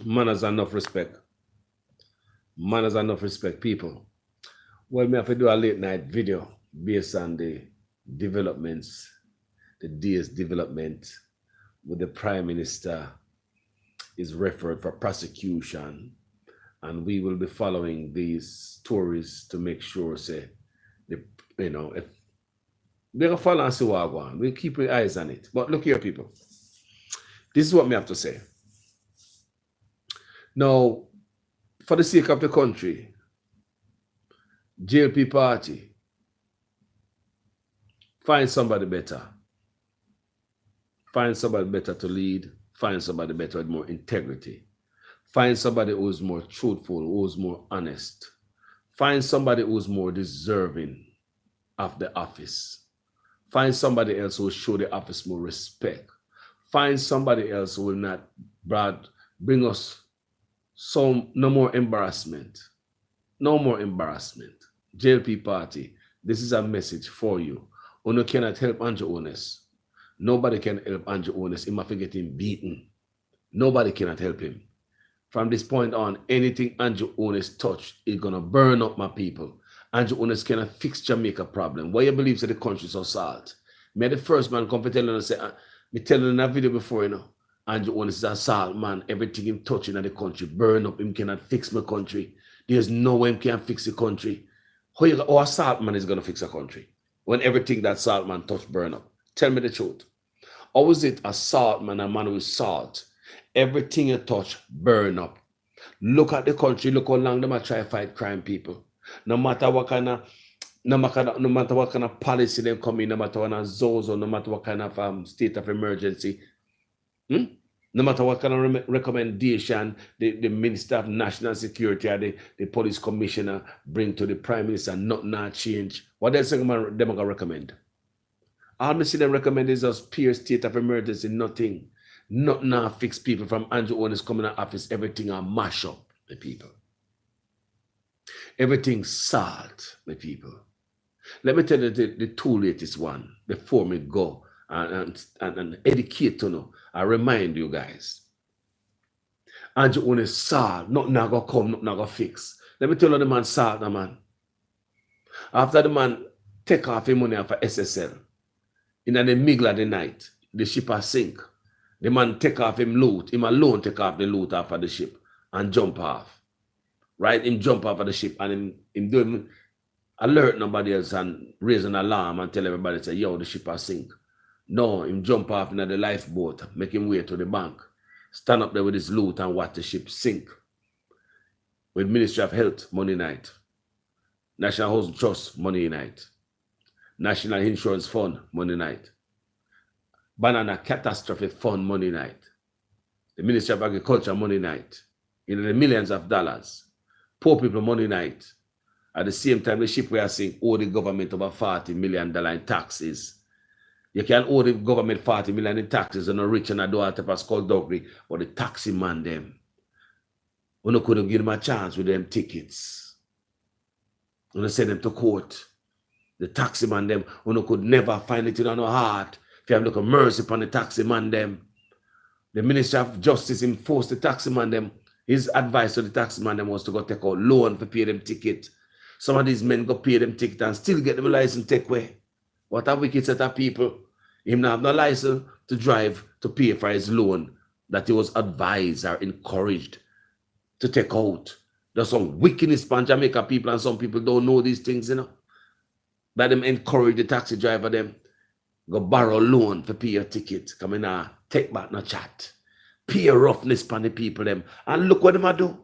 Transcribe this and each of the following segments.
Manners and enough respect. Manners and enough respect, people. Well, me have to do a late night video based on the developments, the day's development with the Prime Minister is referred for prosecution. And we will be following these stories to make sure, say, the, if they're going to follow and see what I want, we'll keep our eyes on it. But look here, people. This is what me have to say. Now, for the sake of the country, JLP party, find somebody better. Find somebody better to lead. Find somebody better with more integrity. Find somebody who's more truthful, who's more honest. Find somebody who's more deserving of the office. Find somebody else who will show the office more respect. Find somebody else who will not bring us no more embarrassment. No more embarrassment. JLP party, this is a message for you. Uno cannot help Andrew Holness. Nobody can help Andrew Holness. He might get him beaten. Nobody cannot help him. From this point on, anything Andrew Holness touch is gonna burn up my people. Andrew Holness cannot fix Jamaica problem. Why you believe that the country is so salt? Me the first man come to tell you and say, me tell you in that video before, Andrew Holness is a salt man. Everything him touching in the country burn up. Him cannot fix my country. There's no way him can fix the country. How a salt man is gonna fix a country when everything that salt man touch burn up? Tell me the truth. How is it a salt man, a man with salt? Everything you touch burn up. Look at the country. Look how long they might try to fight crime, people. No matter what kind of policy they come in, no matter what kind of zozo, no matter what kind of state of emergency, no matter what kind of recommendation the Minister of National Security or the police commissioner bring to the Prime Minister, nothing not change. What else them gonna recommend? All I see them recommend is just pure state of emergency, nothing. Not now fix people from Andrew Holness coming to office, everything are mash up, the people. Everything salt, the people. Let me tell you the two latest one before me go and educate to know. I remind you guys. Andrew Holness salt, nothing not gonna come, nothing not gonna fix. Let me tell you the man salt, the man. After the man take off his money for SSL, in the middle of the night, the ship has sink. The man take off him loot. Him alone take off the loot off of the ship and jump off. Right? Him jump off of the ship and him do him alert nobody else and raise an alarm and tell everybody, say, yo, the ship has sink. No, him jump off in the lifeboat, make him way to the bank. Stand up there with his loot and watch the ship sink. With Ministry of Health, Monday night. National Housing Trust, Monday night. National Insurance Fund, Monday night. Banana Catastrophe Fund, Monday night. The Ministry of Agriculture, Monday night. In the millions of dollars. Poor people, Monday night. At the same time, the ship we are seeing owe the government over $40 million in taxes. You can owe the government $40 million in taxes and not rich and I do have to skullduggery, but the taxi man them. We couldn't give them a chance with them tickets. We send them to court. The taxi man them, we could never find it in our heart. If you have look at mercy upon the taxi man them. The Ministry of Justice enforced the taxi man them. His advice to the taxi man them was to go take out loan to pay them ticket. Some of these men go pay them ticket and still get them a license take away. What a wicked set of people. Him not have no license to drive to pay for his loan that he was advised or encouraged to take out. There's some wickedness from Jamaica people and some people don't know these things, But them encourage the taxi driver them. Go borrow loan for pay your ticket. Come in take back no chat. Pay roughness upon the people them. And look what them a do.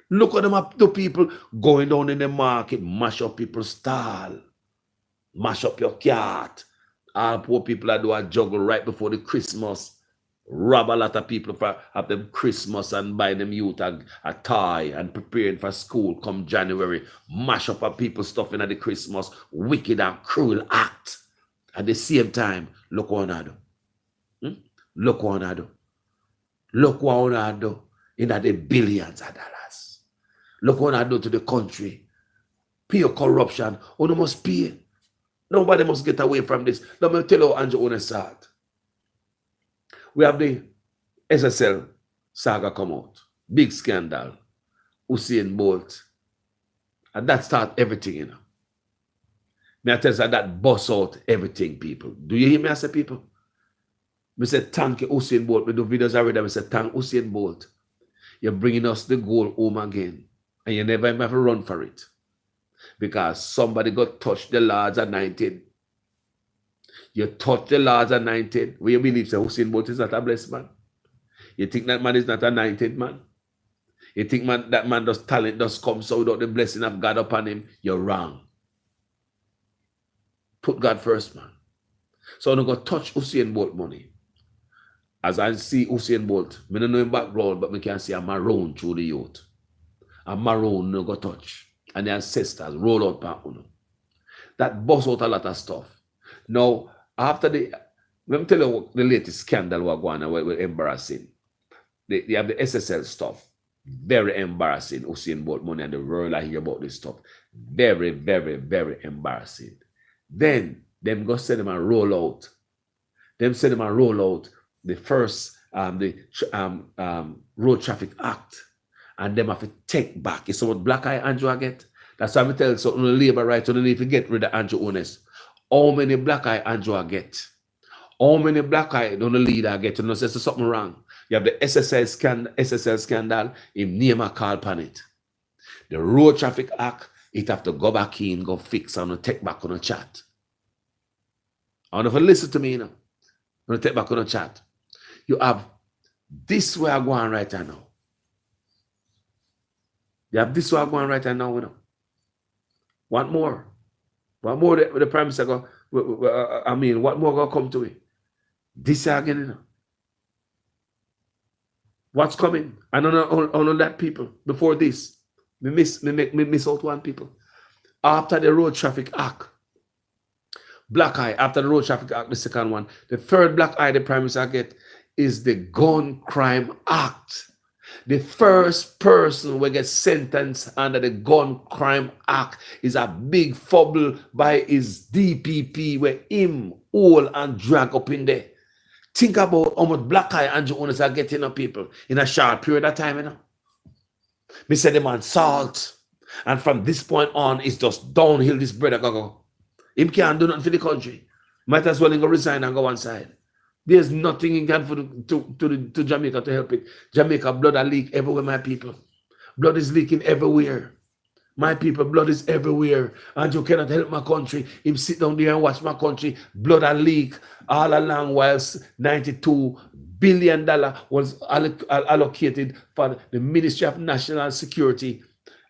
Look what them a do, people going down in the market, mash up people's stall. Mash up your cart. All poor people that do a juggle right before the Christmas. Rob a lot of people for have them Christmas and buy them youth a tie and preparing for school come January. Mash up a people's stuff in the Christmas. Wicked and cruel act. At the same time, look what I do. Look what I do. Look what I do in the billions of dollars. Look what I do to the country. Pure corruption. Oh, no must pay. Nobody must get away from this. Let me tell you how Andrew Holness start. We have the SSL saga come out. Big scandal. Usain Bolt. And that start everything, you know. Me I tell you that bust out everything, people. Do you hear me? I say, people. Me say, thank you, Usain Bolt. We do videos already. Me say, thank Usain Bolt. You're bringing us the goal home again. And you never even have to run for it. Because somebody got touched the laws at 19. You touch the laws at 19. Will you believe that Usain Bolt is not a blessed man? You think that man is not a 19 man? You think that man does talent does come so without the blessing of God upon him? You're wrong. Put God first, man. So I'm going to touch Usain Bolt money. As I see Usain Bolt, I don't know him background, but I can see a maroon through the youth. A maroon no go touch. And the ancestors roll out back. That bust out a lot of stuff. Now, after let me tell you what the latest scandal was going on, was embarrassing. They have the SSL stuff. Very embarrassing. Usain Bolt money and the world I hear about this stuff. Very, very, very embarrassing. Then them go send them and roll out. Them send them and roll out the first Road Traffic Act, and them have to take back. It's what Black Eye Andrew get. That's why I tell you, so on the labor rights, on the need to get rid of Andrew Honest. How many Black Eye Andrew get? How many Black Eye don't the leader get? You know, there's something wrong. You have the SSL scandal, him name a call upon it. The Road Traffic Act, it have to go back in, go fix and take back on a chat. I don't know if you listen to me, you know. I'm going to take back on a chat. You have this way I'm going right now. You have this way I'm going right now, you know. What more? What more the Prime Minister go, what more going to come to it? This again, you know. What's coming? I don't know that people before this. We miss out one people. After the Road Traffic Act, Black Eye, after the Road Traffic Act, the second one, the third Black Eye the Prime Minister get is the Gun Crime Act. The first person who gets sentenced under the Gun Crime Act is a big fumble by his DPP where him all and drag up in there. Think about how much Black Eye Andrew Honest are getting up people in a short period of time, you know. Me say the man salt. And from this point on, it's just downhill this brother go. Him can't do nothing for the country. Might as well go resign and go one side. There's nothing he can to Jamaica to help it. Jamaica blood are leak everywhere, my people. Blood is leaking everywhere. My people, blood is everywhere. And you cannot help my country. Him sit down there and watch my country. Blood and leak all along whilst $92 billion was allocated for the Ministry of National Security.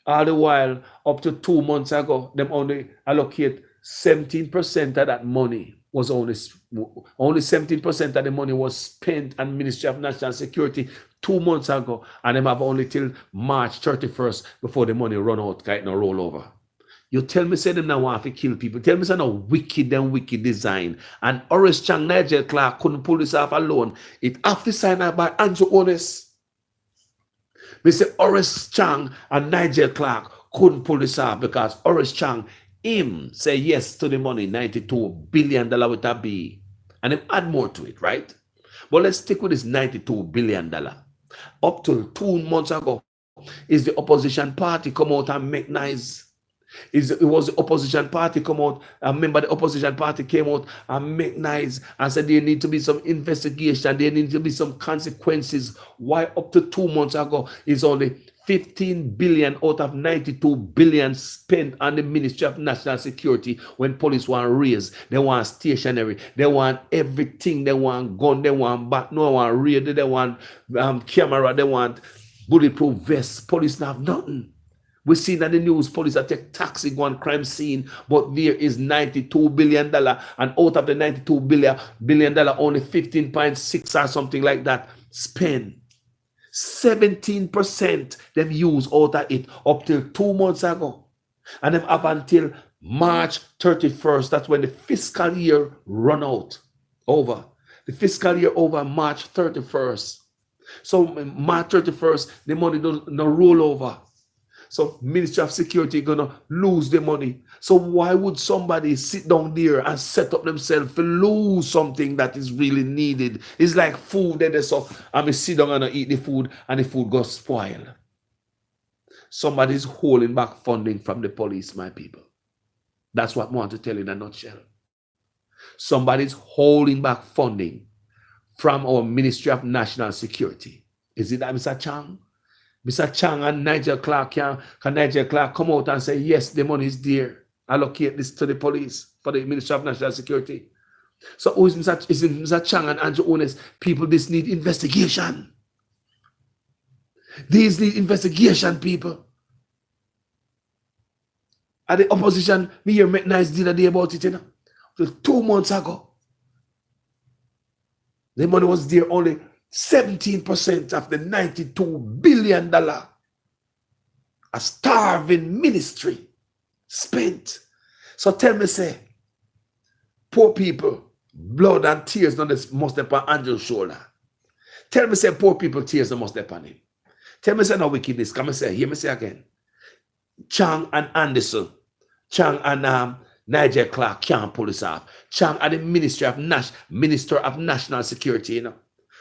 All the while, up to 2 months ago, them only allocate 17% of that money was only 17% of the money was spent on Ministry of National Security 2 months ago, and them have only till March 31st before the money run out, kind of roll over. You tell me say them now want to kill people. Tell me say no wicked and wicked design. And Horace Chang, Nigel Clark couldn't pull this off alone. It have to sign out by Andrew Honest. We say Horace Chang and Nigel Clark couldn't pull this off because Horace Chang him say yes to the money, $92 billion with a B. And him add more to it, right? But let's stick with this $92 billion. Up till 2 months ago, is the opposition party come out and make nice? It was the opposition party come out, I remember the opposition party came out and make nice and said there need to be some investigation, there need to be some consequences. Why up to 2 months ago is only 15 billion out of 92 billion spent on the Ministry of National Security when police want raise, they want stationary, they want everything, they want gun, they want bat, no one raid, they want camera, they want bulletproof vests. Police don't have nothing. We see that the news, police are take taxi, go on crime scene, but there is $92 billion, and out of the $92 billion, only 15.6 or something like that spent. 17% them use out of it up till 2 months ago. And them up until March 31st, that's when the fiscal year run out, over. The fiscal year over March 31st. So March 31st, the money don't roll over. So Ministry of Security gonna lose the money. So why would somebody sit down there and set up themselves to lose something that is really needed? It's like food and so I sit down and eat the food and the food goes spoil. Somebody's holding back funding from the police, my people. That's what I want to tell you in a nutshell. Somebody's holding back funding from our Ministry of National Security. Is it that Mr. Chang? Mr. Chang and Nigel Clark can Nigel Clark come out and say, yes, the money is there. Allocate this to the police for the Ministry of National Security. So who is Mr. Chang and Andrew Ones? People, this need investigation. These need investigation, people. At the opposition, me here make nice deal a day about it, you know. 2 months ago. The money was there only 17% of the $92 billion. A starving ministry spent. So tell me, say, poor people, blood and tears must be upon Andrew's shoulder. Tell me, say, poor people, tears must be upon him. Tell me, say, no wickedness. Come and say, hear me say again. Chang and Anderson, Chang and Nigel Clark can't pull this off. Chang are the Minister of National Security, you know.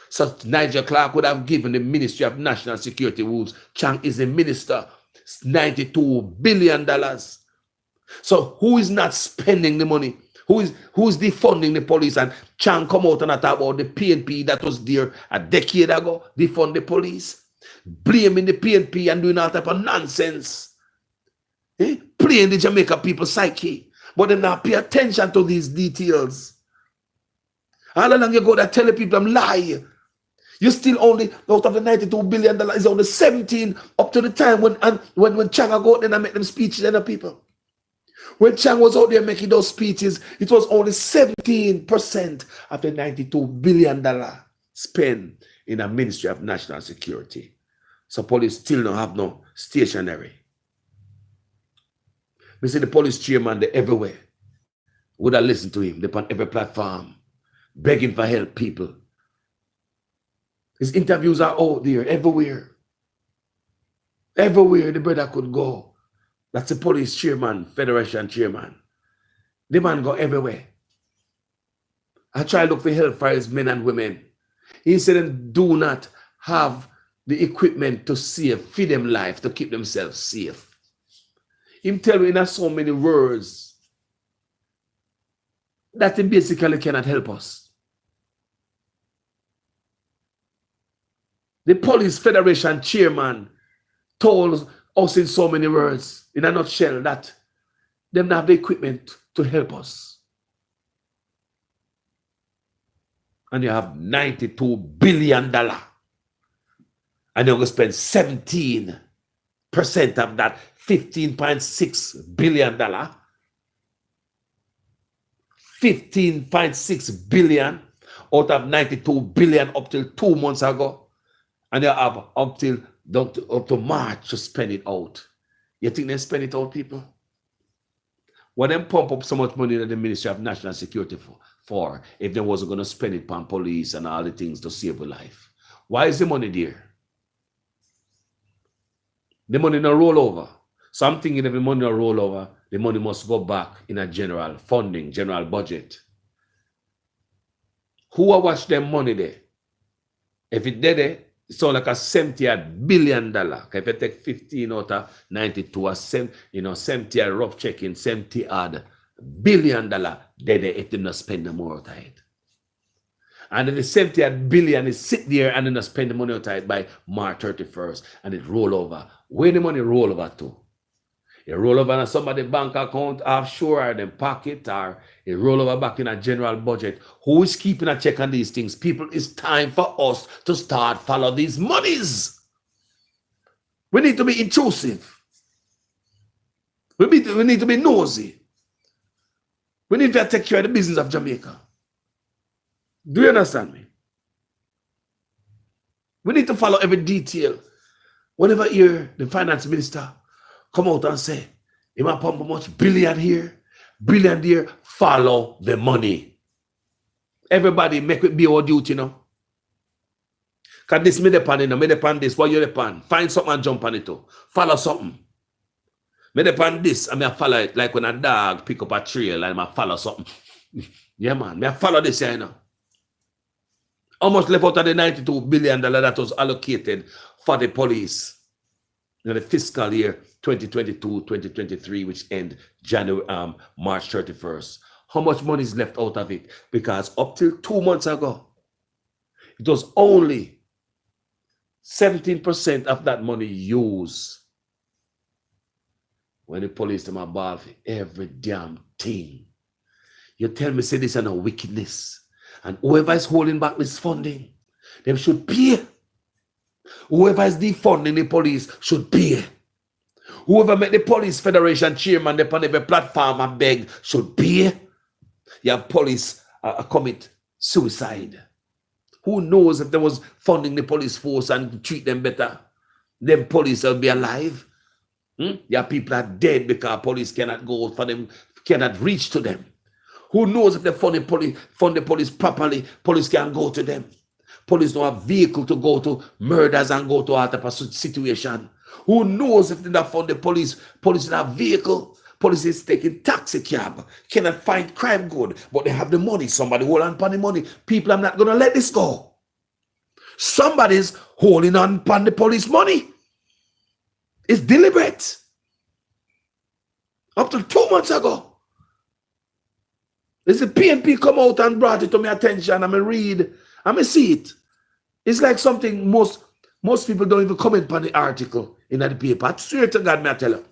So Nigel Clark would have given the Ministry of National Security rules. Chang is the minister, $92 billion. So who is not spending the money? Who is defunding the police? And Chang come out and talk about the PNP that was there a decade ago, defund the police, blaming the PNP and doing all type of nonsense. Playing the Jamaica people's psyche. But they now pay attention to these details. How long you go there telling people I'm lying? You still only, out of the $92 billion, is only 17 up to the time when Chang go out there and make them speeches and the people. When Chang was out there making those speeches, it was only 17% of the $92 billion spent in a Ministry of National Security. So police still don't have no stationery. We see the police chairman, they everywhere. Would I listen to him? They're on every platform, begging for help, people. His interviews are out there, everywhere. Everywhere the brother could go. That's the police chairman, federation chairman. The man go everywhere. I try to look for help for his men and women. He said, do not have the equipment to feed them life, to keep themselves safe. Him tell me in so many words that he basically cannot help us. The police federation chairman told us in so many words, in a nutshell, that they don't have the equipment to help us. And you have $92 billion. And you're going to spend 17% of that $15.6 billion. $15.6 billion out of $92 billion up till 2 months ago. And you have up to March to spend it out. You think they spend it out, people? Why them pump up so much money in the Ministry of National Security for if they wasn't going to spend it on police and all the things to save a life? Why is the money there? The money no roll over. So I'm thinking if the money no roll over, the money must go back in a general funding, general budget. Who will watch them money there? If it did it, it's all like a $70 billion. If you take 15 out of 92, 70 rough checking, $70 billion dead if they not spend the more out of it. And then the $70 billion is sit there and then not spend the money out of it by March 31st and it roll over. Where the money roll over to? It roll over in somebody's bank account offshore or them pocket, or it roll over back in a general budget. Who is keeping a check on these things? People, it's time for us to start follow these monies. We need to be intrusive. We need to be nosy. We need to take care of the business of Jamaica. Do you understand me? We need to follow every detail. Whenever you're the finance minister, come out and say, you might pump much billion here, billion there, follow the money. Everybody make it be our duty, you know. Because this me depend, me depend this, what you depend. Find something and jump on it too. Follow something. Me depend this, and me follow it like when a dog pick up a trail and I follow something. Yeah, man. Me follow this, you know. How much left out of the $92 billion that was allocated for the police in the fiscal year 2022-2023, which end March 31st? How much money is left out of it? Because up till 2 months ago, it was only 17% of that money used. When the police them are ball for every damn thing. You tell me, say this is a wickedness. And whoever is holding back this funding, them should pay. Whoever is defunding the police should pay. Whoever make the police federation chairman upon every platform and beg should pay. Your police commit suicide. Who knows if there was funding the police force and treat them better? Them police will be alive. Your people are dead because police cannot go for them, cannot reach to them. Who knows if they fund the police properly, police can go to them. Police don't have vehicle to go to murders and go to all type of situation. Who knows if they don't fund the police don't have vehicle, police is taking taxi cab, cannot find crime good, but they have the money. Somebody hold on the money. People, I'm not going to let this go. Somebody's holding on the police money. It's deliberate. Up to 2 months ago. There's a PNP come out and brought it to my attention. I'm read. I'm see it. It's like something most people don't even comment on the article in the paper. I swear to God, may I tell you.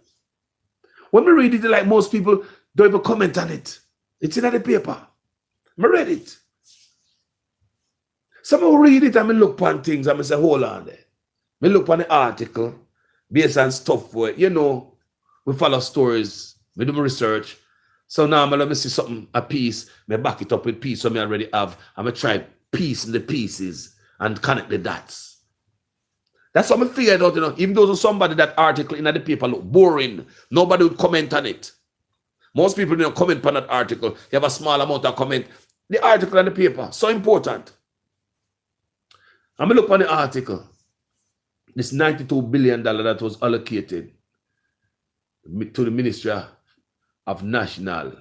When we read it, like most people don't even comment on it. It's in the paper. I read it. Someone read it and I look on things and I say, hold on there. I look on the article based on stuff where, you know, we follow stories, we do research. So now let me see something, a piece, I back it up with piece so I already have. I'm going to try piece in the pieces and connect the dots. That's what I figured out, you know. Even though somebody that article in the paper look boring, nobody would comment on it. Most people don't comment on that article. You have a small amount of comment. The article in the paper, so important. I'm going to look on the article. This $92 billion that was allocated to the Ministry of National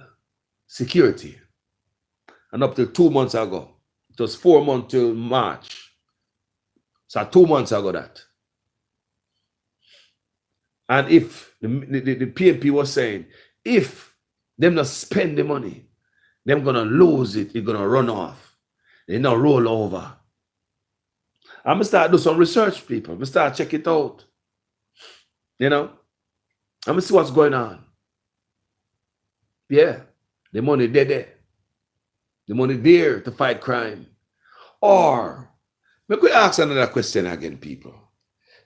Security. And up to 2 months ago, it was 4 months till March. So 2 months ago that. And if the PNP was saying, if them not spend the money, them gonna lose it, it's gonna run off. They not roll over. I'm gonna start do some research, people. I'm gonna start check it out. You know? I'm gonna see what's going on. Yeah, the money there. The money there to fight crime. Or, we could ask another question again, people.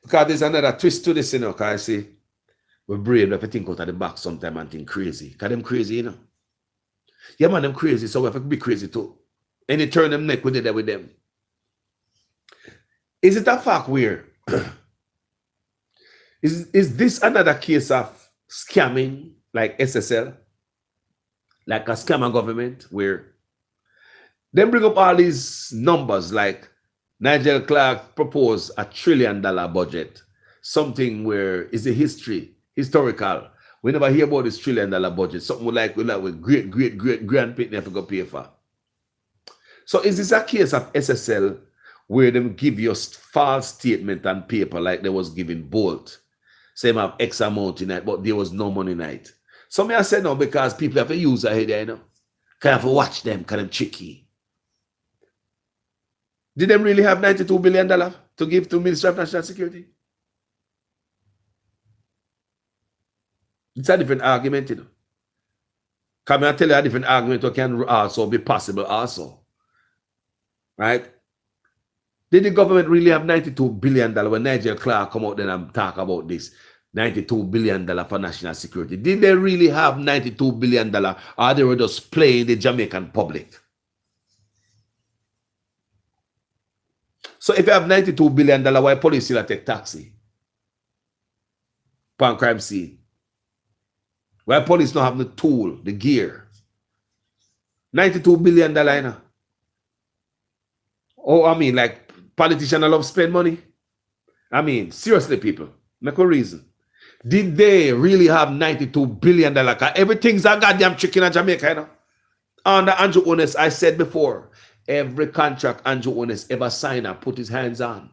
Because there's another twist to this, you know, because I see we're brave if we think out of the box sometime and think crazy. Because them crazy, you know. Yeah, man, them crazy, so we have to be crazy too. And you turn them neck with it with them. Is it a fact where is this another case of scamming like SSL? Like a scammer government where they bring up all these numbers like Nigel Clark proposed $1 trillion budget, something where is a historical. We never hear about this $1 trillion budget, something like with great grandparents never go pay for. So is this a case of SSL where them give you a false statement on paper like they was giving Bolt? Same have X amount in it, but there was no money in it. Some I said no because people have to use a head, you know. Can have to watch them, kind of tricky. Did they really have $92 billion to give to Ministry of National Security? It's a different argument, you know. Come and tell you a different argument that can also be possible also. Right? Did the government really have $92 billion when Nigel Clark come out then and talk about this? $92 billion for national security. Did they really have $92 billion or they were just playing the Jamaican public? So if you have $92 billion, why police still take taxi? Pan crime scene. Why police don't have the tool, the gear? $92 billion, you know? Oh, I mean, like politicians love spend money. I mean, seriously, people, make a reason. Did they really have $92 billion? Everything's a goddamn chicken in Jamaica, you know. Under Andrew Holness, I said before, every contract Andrew Holness ever signed or put his hands on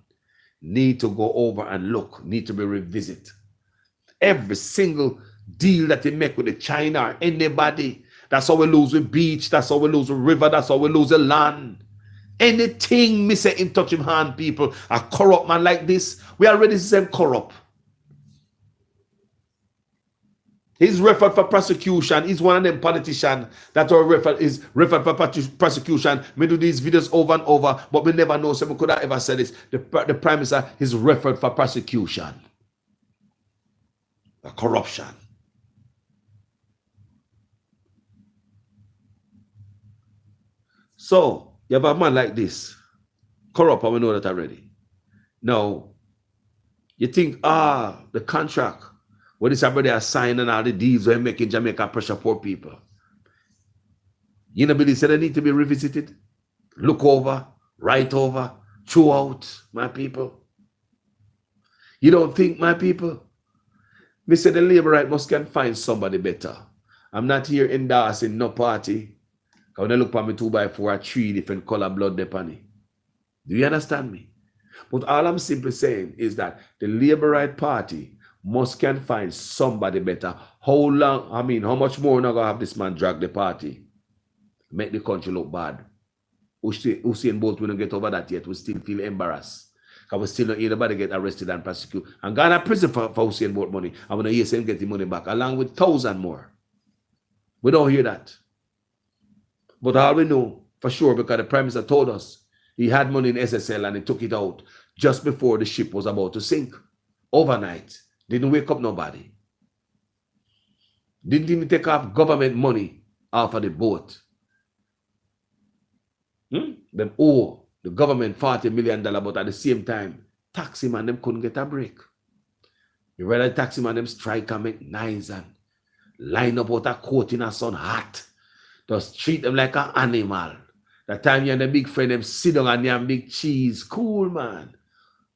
need to go over and look, need to be revisited. Every single deal that they make with the China or anybody, that's how we lose with beach, that's how we lose with river, that's how we lose the land. Anything me say in touch him hand, people, a corrupt man like this, we already see him corrupt. He's referred for prosecution. He's one of them politicians that are referred for prosecution. We do these videos over and over, but we never know. So we could have ever said this. The Prime Minister is referred for prosecution. The corruption. So you have a man like this, corrupt, and we know that already. Now, you think, the contract, what is everybody are signing all the deals we're making Jamaica pressure poor people. You know, Billy said they need to be revisited, look over, write over, throw out, my people. You don't think, my people? Me say the labor right must can find somebody better. I'm not here endorsing no party. When they look at me 2x4 or 3 different color blood depending. Do you understand me? But all I'm simply saying is that the Labour Right Party must can find somebody better. How long, how much more not gonna have this man drag the party? Make the country look bad. Usain Bolt will not get over that yet. We still feel embarrassed. Because we still not hear anybody get arrested and prosecuted. And gone to prison for Usain Bolt money. And when I hear him get the money back, along with 1,000 more. We don't hear that. But all we know for sure, because the Prime Minister told us he had money in SSL and he took it out just before the ship was about to sink. Overnight. Didn't wake up nobody. Didn't even take off government money off of the boat. Them owe the government $40 million, but at the same time, taxi man them couldn't get a break. You rather taxi man them strike and make nice and line up out a coat in a sun hot. Just treat them like an animal. That time you and the big friend them sit down and them big cheese. Cool, man.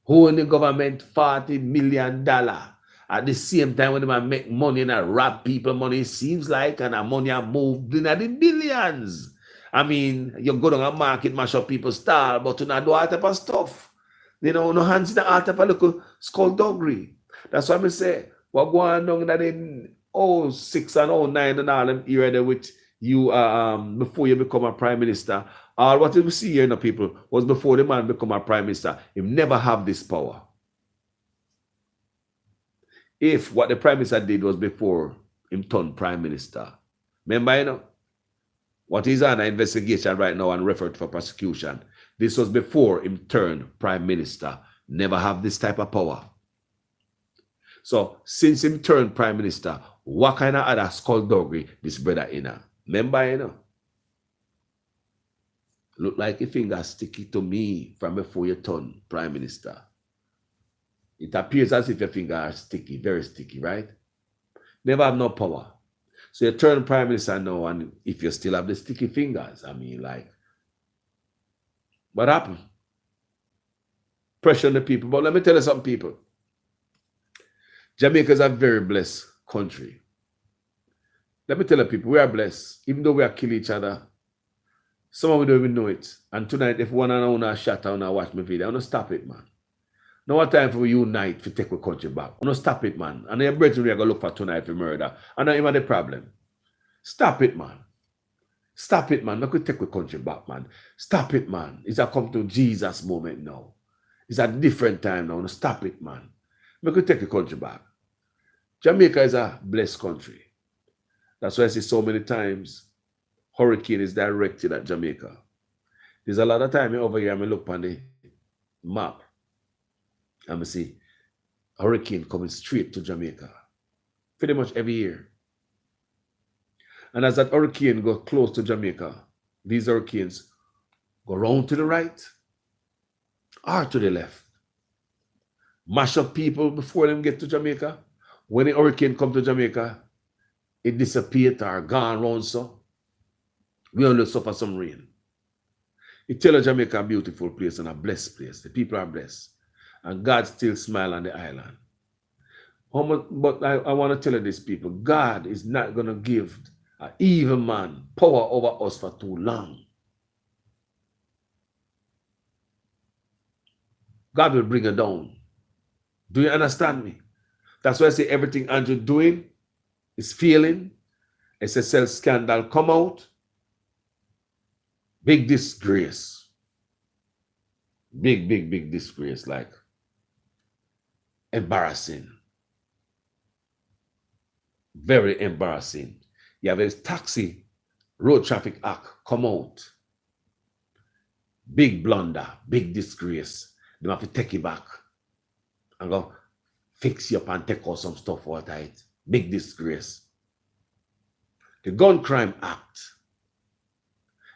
Who in the government $40 million. At the same time when they make money and rob people money, it seems like, and the money are moved in the billions. You go down a market, mash up people's style, but you not do all type of stuff. You know, no hands in the all type of little skullduggery. That's why I say, what going on that in 06 and 09 and all them era there with you before you become a prime minister. All what we see here in the people was before the man become a prime minister. He never have this power. If what the prime minister did was before him turned prime minister. Remember, you know, what is on an investigation right now and referred for prosecution. This was before him turned prime minister. Never have this type of power. So since him turned prime minister, what kind of other skullduggery this brother in? Remember, you know, look like your finger sticky to me from before you turn prime minister. It appears as if your finger are sticky, very sticky, right? Never have no power. So you turn prime minister now, and if you still have the sticky fingers, what happened? Pressure on the people. But let me tell you something, people. Jamaica is a very blessed country. Let me tell you, people, we are blessed. Even though we are killing each other, some of we don't even know it. And tonight, if one and one shut down and watch my video, I want to stop it, man. Now what time for we unite to take the country back? I want to stop it, man. And your brethren we are going to look for tonight for murder. And not even the problem. Stop it, man. Stop it, man. Not going to take the country back, man. Stop it, man. It's a come to Jesus moment now. It's a different time now. Stop it, man. Not going to take the country back. Jamaica is a blessed country. That's why I see so many times hurricane is directed at Jamaica. There's a lot of time over here, I look on the map. I see hurricane coming straight to Jamaica. Pretty much every year. And as that hurricane goes close to Jamaica, these hurricanes go round to the right or to the left. Mash up people before them get to Jamaica. When the hurricane come to Jamaica, it disappeared or gone round so. We only suffer some rain. It tells Jamaica a beautiful place and a blessed place. The people are blessed. And God still smiles on the island. But I want to tell you this, people. God is not going to give an evil man power over us for too long. God will bring it down. Do you understand me? That's why I say everything Andrew doing is failing. SSL scandal come out. Big disgrace. Big disgrace. Like embarrassing. Very embarrassing. You have a taxi road traffic act come out. Big blunder, big disgrace. They have to take it back and go fix you up and take out some stuff out of it. Big disgrace. The Gun Crime Act.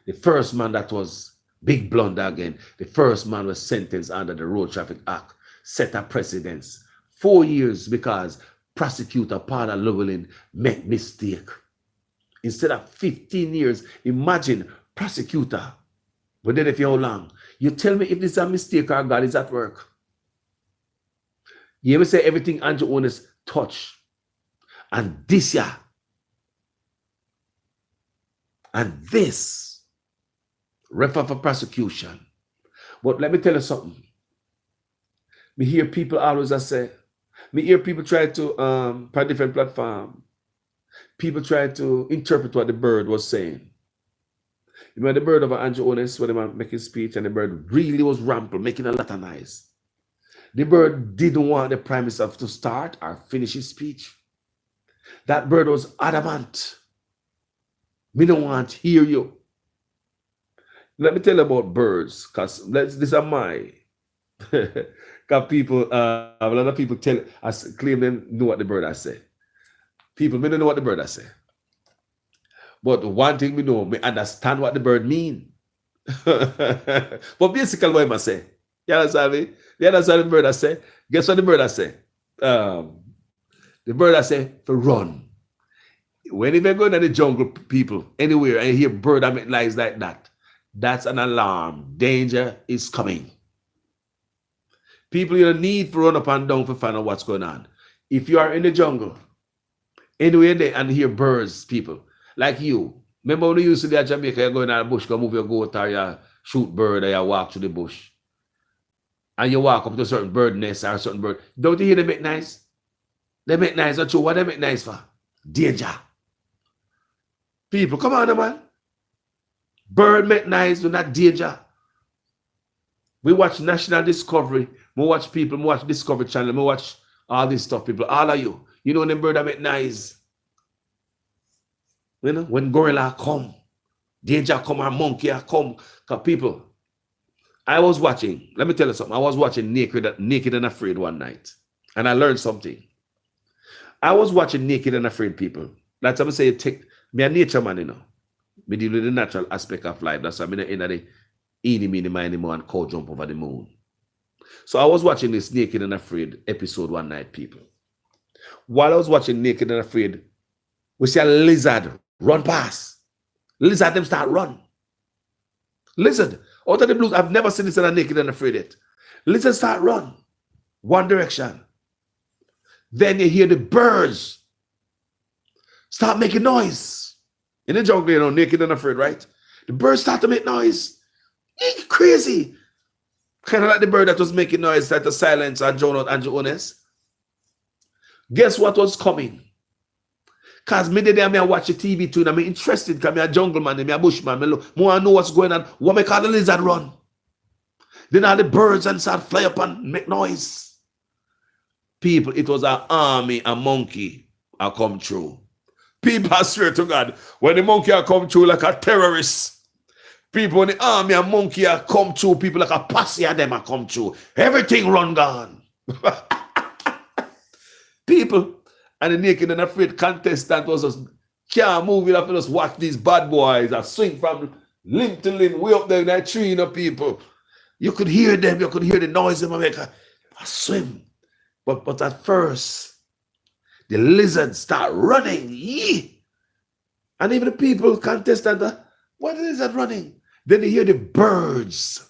The first man that was big blunder again. The first man was sentenced under the Road Traffic Act. Set a precedence. 4 years because prosecutor Paula Llewellyn made mistake. Instead of 15 years, imagine prosecutor. But then if you're how long? You tell me if this is a mistake or God is at work. You ever say everything Andrew Holness touch? And this year. And this. Refer for prosecution. But let me tell you something. Me hear people always say, me hear people try to, per different platform, people try to interpret what the bird was saying. You know, the bird of Andrew Holness, when they were making speech, and the bird really was rampant, making a lot of noise. The bird didn't want the Prime Minister to start or finish his speech. That bird was adamant. Me don't want to hear you. Let me tell you about birds, because these are my... Because people, a lot of people claim they know what the bird I say. People may not know what the bird I say. But one thing we know, we understand what the bird mean. But basically what I say, you understand me? You understand the bird I say? Guess what the bird I say? The bird I say, for run. When you go in the jungle, people, anywhere, and you hear bird that make lies like that, that's an alarm. Danger is coming. People, you don't need to run up and down to find out what's going on. If you are in the jungle, anywhere there, and hear birds, people, like you. Remember when you used to be at Jamaica, you go in the bush, go move your goat, or you shoot bird, or you walk through the bush. And you walk up to a certain bird nest or a certain bird. Don't you hear them make nice? They make nice, not true. What they make nice for? Danger. People, come on, man. Bird make nice, but not danger. We watch National Discovery. We watch people, we watch Discovery Channel, we watch all this stuff, people. All of you. You know them bird that make nice. You know, when gorilla come, danger come, or monkey come. Because people, I was watching, let me tell you something. I was watching Naked and Afraid one night. And I learned something. I was watching Naked and Afraid, people. That's how I say, me a nature man, you know. Me deal with the natural aspect of life. That's why I'm not in the eeny, meeny, miny, mo, and cow jump over the moon. So I was watching this Naked and Afraid episode one night, people. While I was watching Naked and Afraid, we see a lizard run past. Lizard them start run. Lizard, out of the blues, I've never seen this in a Naked and Afraid yet. Lizard start run. One direction. Then you hear the birds start making noise. In the jungle, you know, Naked and Afraid, right? The birds start to make noise. It's crazy. Kind of like the bird that was making noise that the silence and drown out Andrew Holness. Guess what was coming? Because me there, I watch the TV too, and I'm interested because I'm a jungle man, I'm a bushman. I want to know what's going on. What make all the lizard run? Then all the birds and start fly up and make noise. People, it was an army, a monkey, I come through. People, I swear to God, when the monkey I come through like a terrorist, people, when the army and monkey I come through, people like a posse of them I come through. Everything run gone. People, and the Naked and Afraid contestant was just can't move it up and just watch these bad boys. I swing from limb to limb, way up there in that tree, you know, people. You could hear them, you could hear the noise them make I swim. But at first, the lizards start running. Yee! And even the people contestant, what is that running? Then you hear the birds.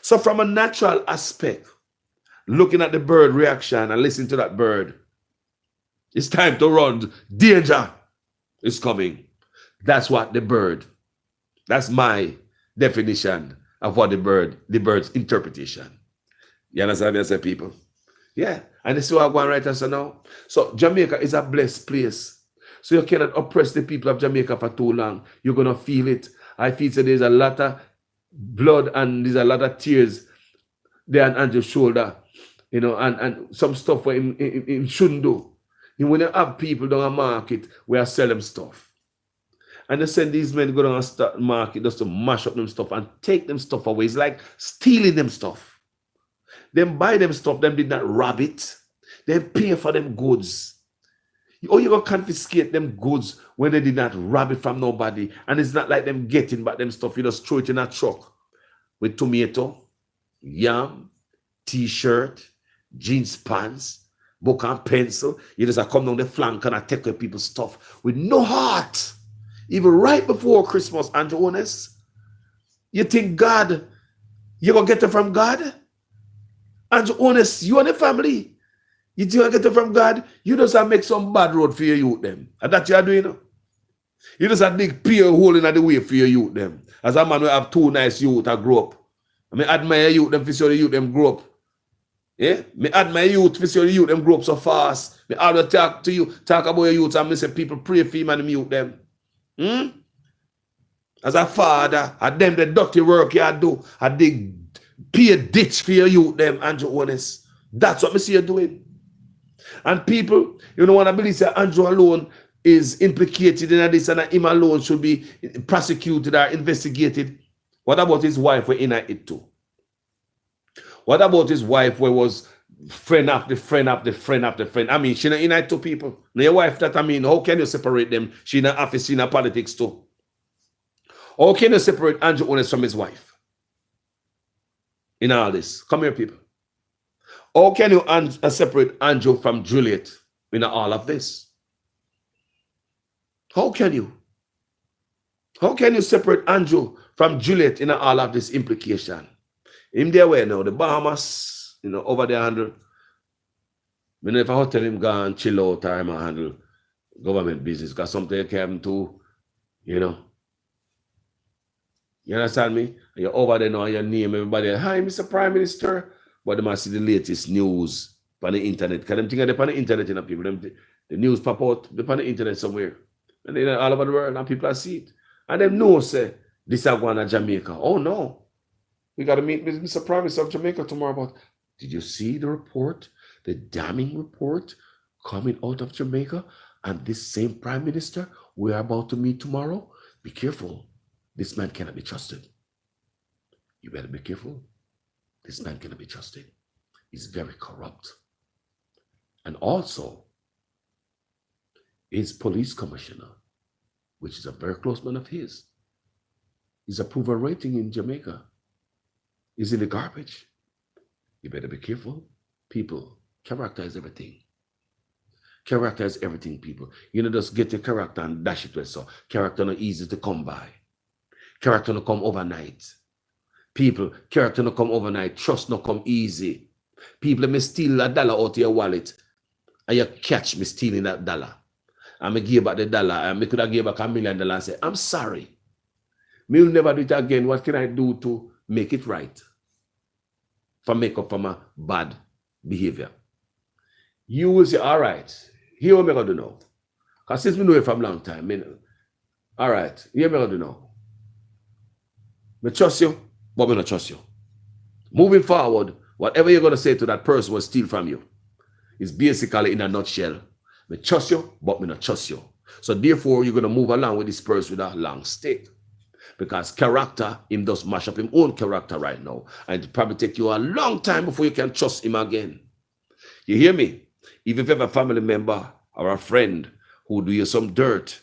So from a natural aspect, looking at the bird reaction and listening to that bird, It's time to run. Danger is coming. That's what the bird, that's my definition of what the bird's interpretation. You understand me, I say, people? Yeah. And this is what I'm going right answer now. So Jamaica is a blessed place. So you cannot oppress the people of Jamaica for too long. You're going to feel it. I feel that there's a lot of blood and there's a lot of tears there on Andrew's shoulder, you know, and some stuff where him shouldn't do. And when you have people down a market where I sell them stuff, and they send these men go down a market just to mash up them stuff and take them stuff away. It's like stealing them stuff. Them buy them stuff, them did not rob it. They pay for them goods. Or you gonna confiscate them goods when they did not rob it from nobody. And it's not like them getting back them stuff. You just throw it in a truck with tomato, yam, t-shirt, jeans pants, book and pencil. You just come down the flank and I take away people's stuff with no heart. Even right before Christmas, Andrew Honest. You think God, you're going to get it from God? Andrew Honest, you and the family, you think you're going to get it from God? You just have to make some bad road for your youth them. And that you are doing. You just have to dig pure hole in the way for your youth them. As a man who have two nice youth that grow up. I mean, admire youth them for see the youth them grow up. Yeah? Me admire youth for see the youth them grow up so fast. Me always talk to you, talk about your youth, and me say people pray for him and youth them. As a father, I them the dirty work you do, I dig pay a ditch for your youth them, Andrew Honest. That's what me see you doing. And people, you don't want to believe that Andrew alone is implicated in this and that him alone should be prosecuted or investigated. What about his wife were in it too? What about his wife where was friend after friend after friend after friend? I mean, she not in it to people. Now your wife that, I mean, how can you separate them? She in office, she in politics too. How can you separate Andrew Honest from his wife? In all this. Come here, people. How can you separate Andrew from Juliet in all of this? How can you? How can you separate Andrew from Juliet in all of this implication? Him there where now, the Bahamas, you know, over there handle. I mean, if I tell him go and chill out time and handle government business, because something came to, you know. You understand me? You're over there now, you name everybody. Hi, Mr. Prime Minister. But they must see the latest news on the internet. Because them think they're on the internet, you know, people. The news pop out, they're on the internet somewhere. And then all over the world, and people see it. And them know, say, this is going to Jamaica. Oh, no. We got to meet with Mr. Prime Minister of Jamaica tomorrow. But did you see the report, the damning report coming out of Jamaica? And this same Prime Minister we're about to meet tomorrow? Be careful. This man cannot be trusted. You better be careful. This man cannot be trusted. He's very corrupt. And also, his police commissioner, which is a very close man of his, his approval rating in Jamaica is in the garbage. You better be careful. People, character is everything. Character is everything, people. You know, just get your character and dash it with so. Character not easy to come by. Character not come overnight. People, character not come overnight. Trust not come easy. People may steal $1 out of your wallet and you catch me stealing that $1. And me give back the $1 and me could have gave back $1 million and say, I'm sorry. Me will never do it again. What can I do to make it right? For make up for my bad behavior. You will say, all right, here what I'm going to do now. Because since we know it from a long time, all right, here what I'm going to do now. I trust you, but I don't trust you. Moving forward, whatever you're going to say to that person will steal from you. Is basically in a nutshell. I trust you, but I don't trust you. So therefore, you're going to move along with this person with a long stick. Because character, him does mash up his own character right now. And it'll probably take you a long time before you can trust him again. You hear me? Even if you have a family member or a friend who do you some dirt,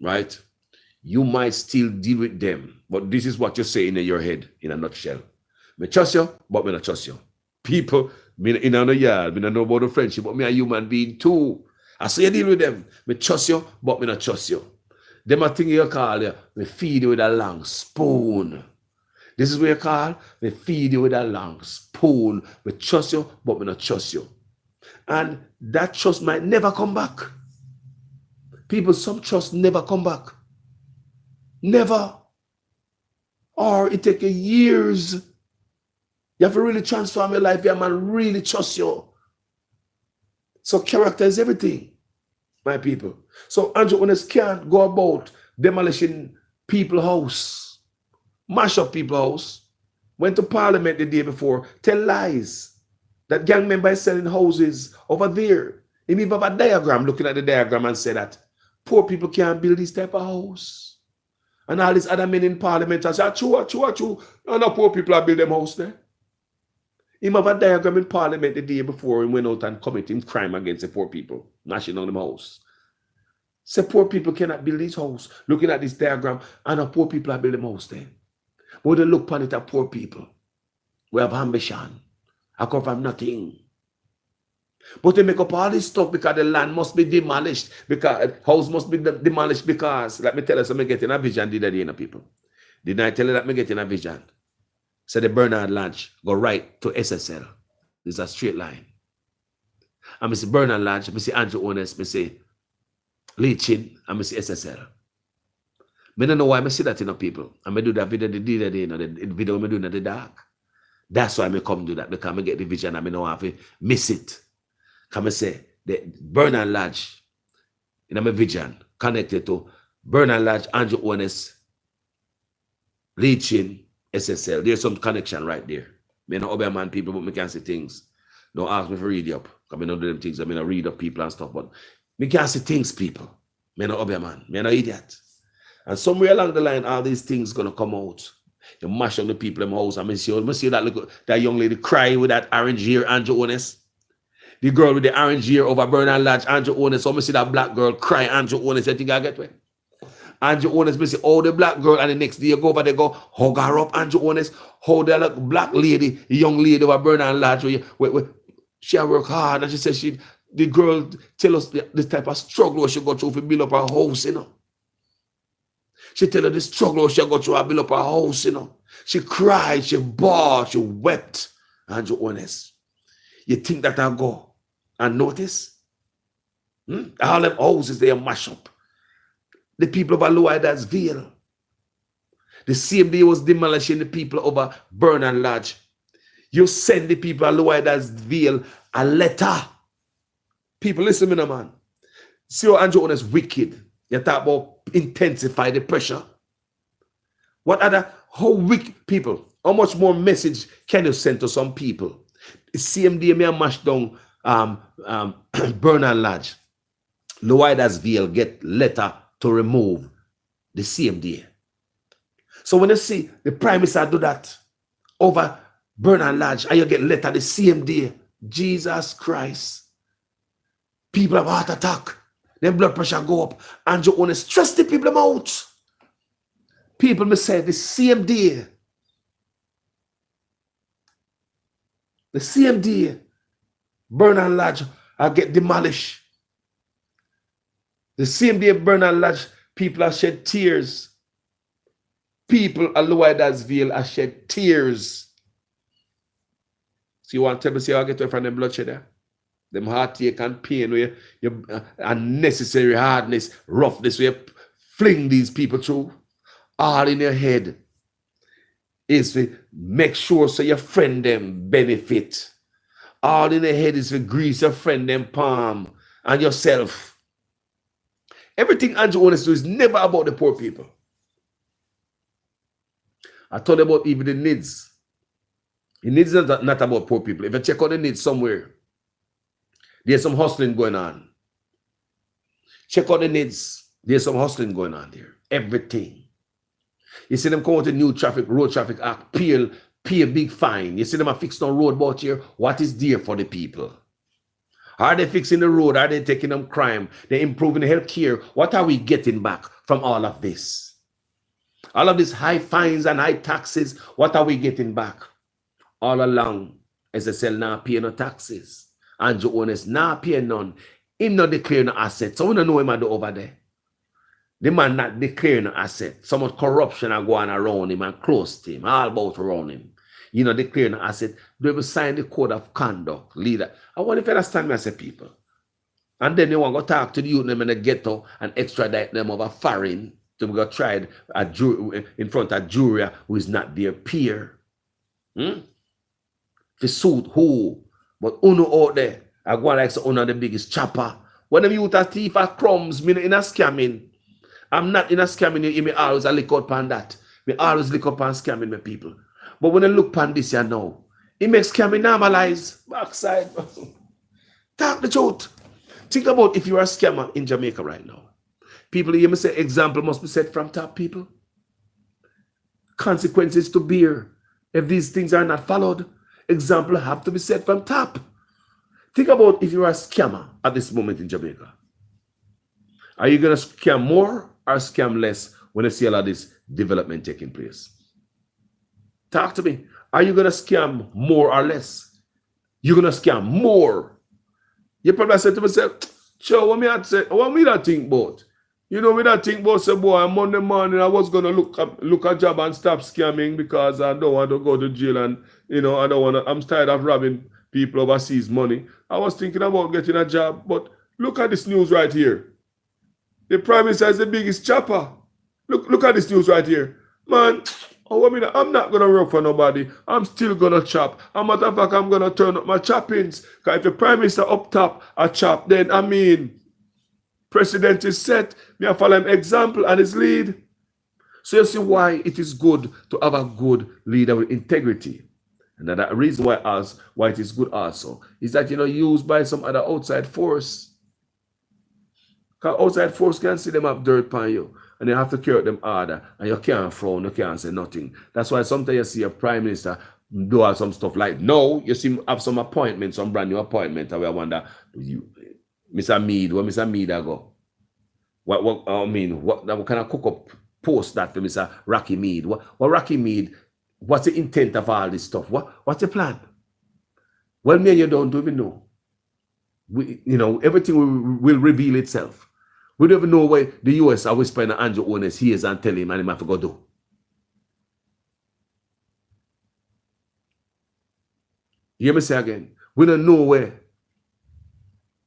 right? You might still deal with them. But this is what you're saying in your head in a nutshell. I trust you, but I don't trust you. People, me in the yard, I don't know about the friendship, but me a human being too. I say you deal with them. I trust you, but I don't trust you. Them a thing you call you, they feed you with a long spoon. This is what you call, they feed you with a long spoon. We trust you, but we not trust you. And that trust might never come back. People, some trust never come back. Never. Or it take years. You have to really transform your life. Yeah, man, really trust you. So character is everything, my people. So Andrew Honest can't go about demolishing people's house, mash up people's house. Went to Parliament the day before, tell lies. That gang member is selling houses over there. He even have a diagram, looking at the diagram and say that poor people can't build this type of house. And all these other men in Parliament are saying, achoo. And the poor people are building them house there. He have a diagram in Parliament the day before and went out and committing crime against the poor people, gnashing on them house. Say poor people cannot build this house. Looking at this diagram, and the poor people are building house there. But they look upon it as poor people. We have ambition. I come from nothing. But they make up all this stuff because the land must be demolished, because house must be demolished because, let me tell you something, getting a vision did that day, people. Didn't I tell you that me getting a vision? So the Bernard Lodge go right to SSL. It's a straight line. And I see Bernard Lodge, I see Andrew Honest, I see Lee Chin, and I see SSL. I don't know why I see that in the people. And I do that video the day, the video I do in the dark. That's why I come do that, because I get the vision and I don't have to miss it. Come and say the Bernard Lodge in my vision connected to Bernard Lodge, Andrew Honest, Lee Chin, SSL. There's some connection right there. Me not obey man people, but me can see things. Don't ask me for read you up. Because I don't do them things. I mean I read up people and stuff, but me can see things, people. Me not obey man. Me not idiot. And somewhere along the line, all these things gonna come out. You mash on the people in my house. I see that look, that young lady cry with that orange hair, Andrew Honest. The girl with the orange hair over Bernard Lodge, Andrew Honest. So I see that black girl cry, Andrew Honest. I think I get where. Andrew Honest, me see, oh, the black girl, and the next day you go over there, go hug her up, Andrew Honest. Hold that black lady, the young lady over Bernard Lodge. She work hard, and she says the girl tell us this type of struggle she go through to build up her house, you know. She tell her the struggle she go through to build up her house, you know. She cried, she bawled, she wept, Andrew Honest. You think that I go and notice? All them houses they mash up. The people over Loidas Vale. The same day was demolishing the people over Bernard Lodge. You send the people of Loidas Vale a letter. People, listen to me, man. See how Andrew Honest wicked. You talk about intensify the pressure. What other, how weak people, how much more message can you send to some people? The same day me mash down Bernard Lodge. Loidas Vale get letter to remove the same day. So when you see the Prime Minister do that over Bernard Lodge and you get letter the same day, Jesus Christ, people have heart attack, then blood pressure go up, and you want to stress the people out. People may say the same day, Bernard Lodge will get demolished. The same day Bernard Lodge, people are shed tears. People at Loidas Vale are shed tears. So you want to tell me, say, I get away from them bloodshed there? Them heartache and pain, where you unnecessary hardness, roughness, where you fling these people through. All in your head is to make sure so your friend them benefit. All in your head is to grease your friend them palm and yourself. Everything Andrew Honest do is never about the poor people. I told about even the needs. The needs is not about poor people. If you check out the needs somewhere, there's some hustling going on. Check out the needs. There's some hustling going on there. Everything. You see them come out with new traffic, road traffic act, pay a big fine. You see them are fixing on road out here. What is there for the people? Are they fixing the road? Are they taking them crime? They're improving the health care. What are we getting back from all of this? All of these high fines and high taxes, what are we getting back? All along, SSL not pay no taxes. Andrew Honest not pay none. Him not declare no asset. So we don't know him do over there. The man not declare no asset. So much corruption are going around him and close to him, all about around him. You know, declaring an asset. They will sign the code of conduct, leader. I wonder if you understand me as a people. And then they want to go talk to the youth them in the ghetto and extradite them over foreign to go tried in front of jury who is not their peer. To suit who? But Uno out there, I go like so Uno the biggest chopper. When them youth are thief are crumbs, me in a scamming. I'm not in a scamming, you me always a lick up on that. Me always lick up on scamming my people. But when I look upon this here now, it makes scamming normalize. Backside. Talk the truth. Think about if you're a scammer in Jamaica right now. People, you must say, example must be set from top, people. Consequences to bear. If these things are not followed, example have to be set from top. Think about if you're a scammer at this moment in Jamaica. Are you going to scam more or scam less when you see a lot of this development taking place? Talk to me. Are you going to scam more or less? You're going to scam more. You probably said to myself, sure, what me that think about? You know, me that think about, say, boy, on Monday morning, I was going to look a job and stop scamming because I don't want to go to jail and, you know, I'm tired of robbing people overseas money. I was thinking about getting a job, but look at this news right here. The Prime Minister is the biggest chopper. Look at this news right here. Man, I'm not going to work for nobody. I'm still going to chop. As a matter of fact, I'm going to turn up my choppings. Because if the Prime Minister up top a chop, then I mean, President is set. Me I follow him example and his lead. So you see why it is good to have a good leader with integrity. And that reason why it is good also is that, you know, used by some other outside force. Because outside force can see them have dirt on you. And you have to carry them harder. And you can't frown, you can't say nothing. That's why sometimes you see a Prime Minister do have some stuff like, no, you see have some appointments, some brand new appointment. And we wonder, Mr. Mead, where Mr. Mead I go? What kind of cook up post that for Mr. Rocky Mead? What Rocky Mead, what's the intent of all this stuff? What's the plan? Well, me and you don't even know. Everything will reveal itself. We don't even know where the US are whispering Andrew Holness ears and tell him and him have to go do. You hear me say again? We don't know where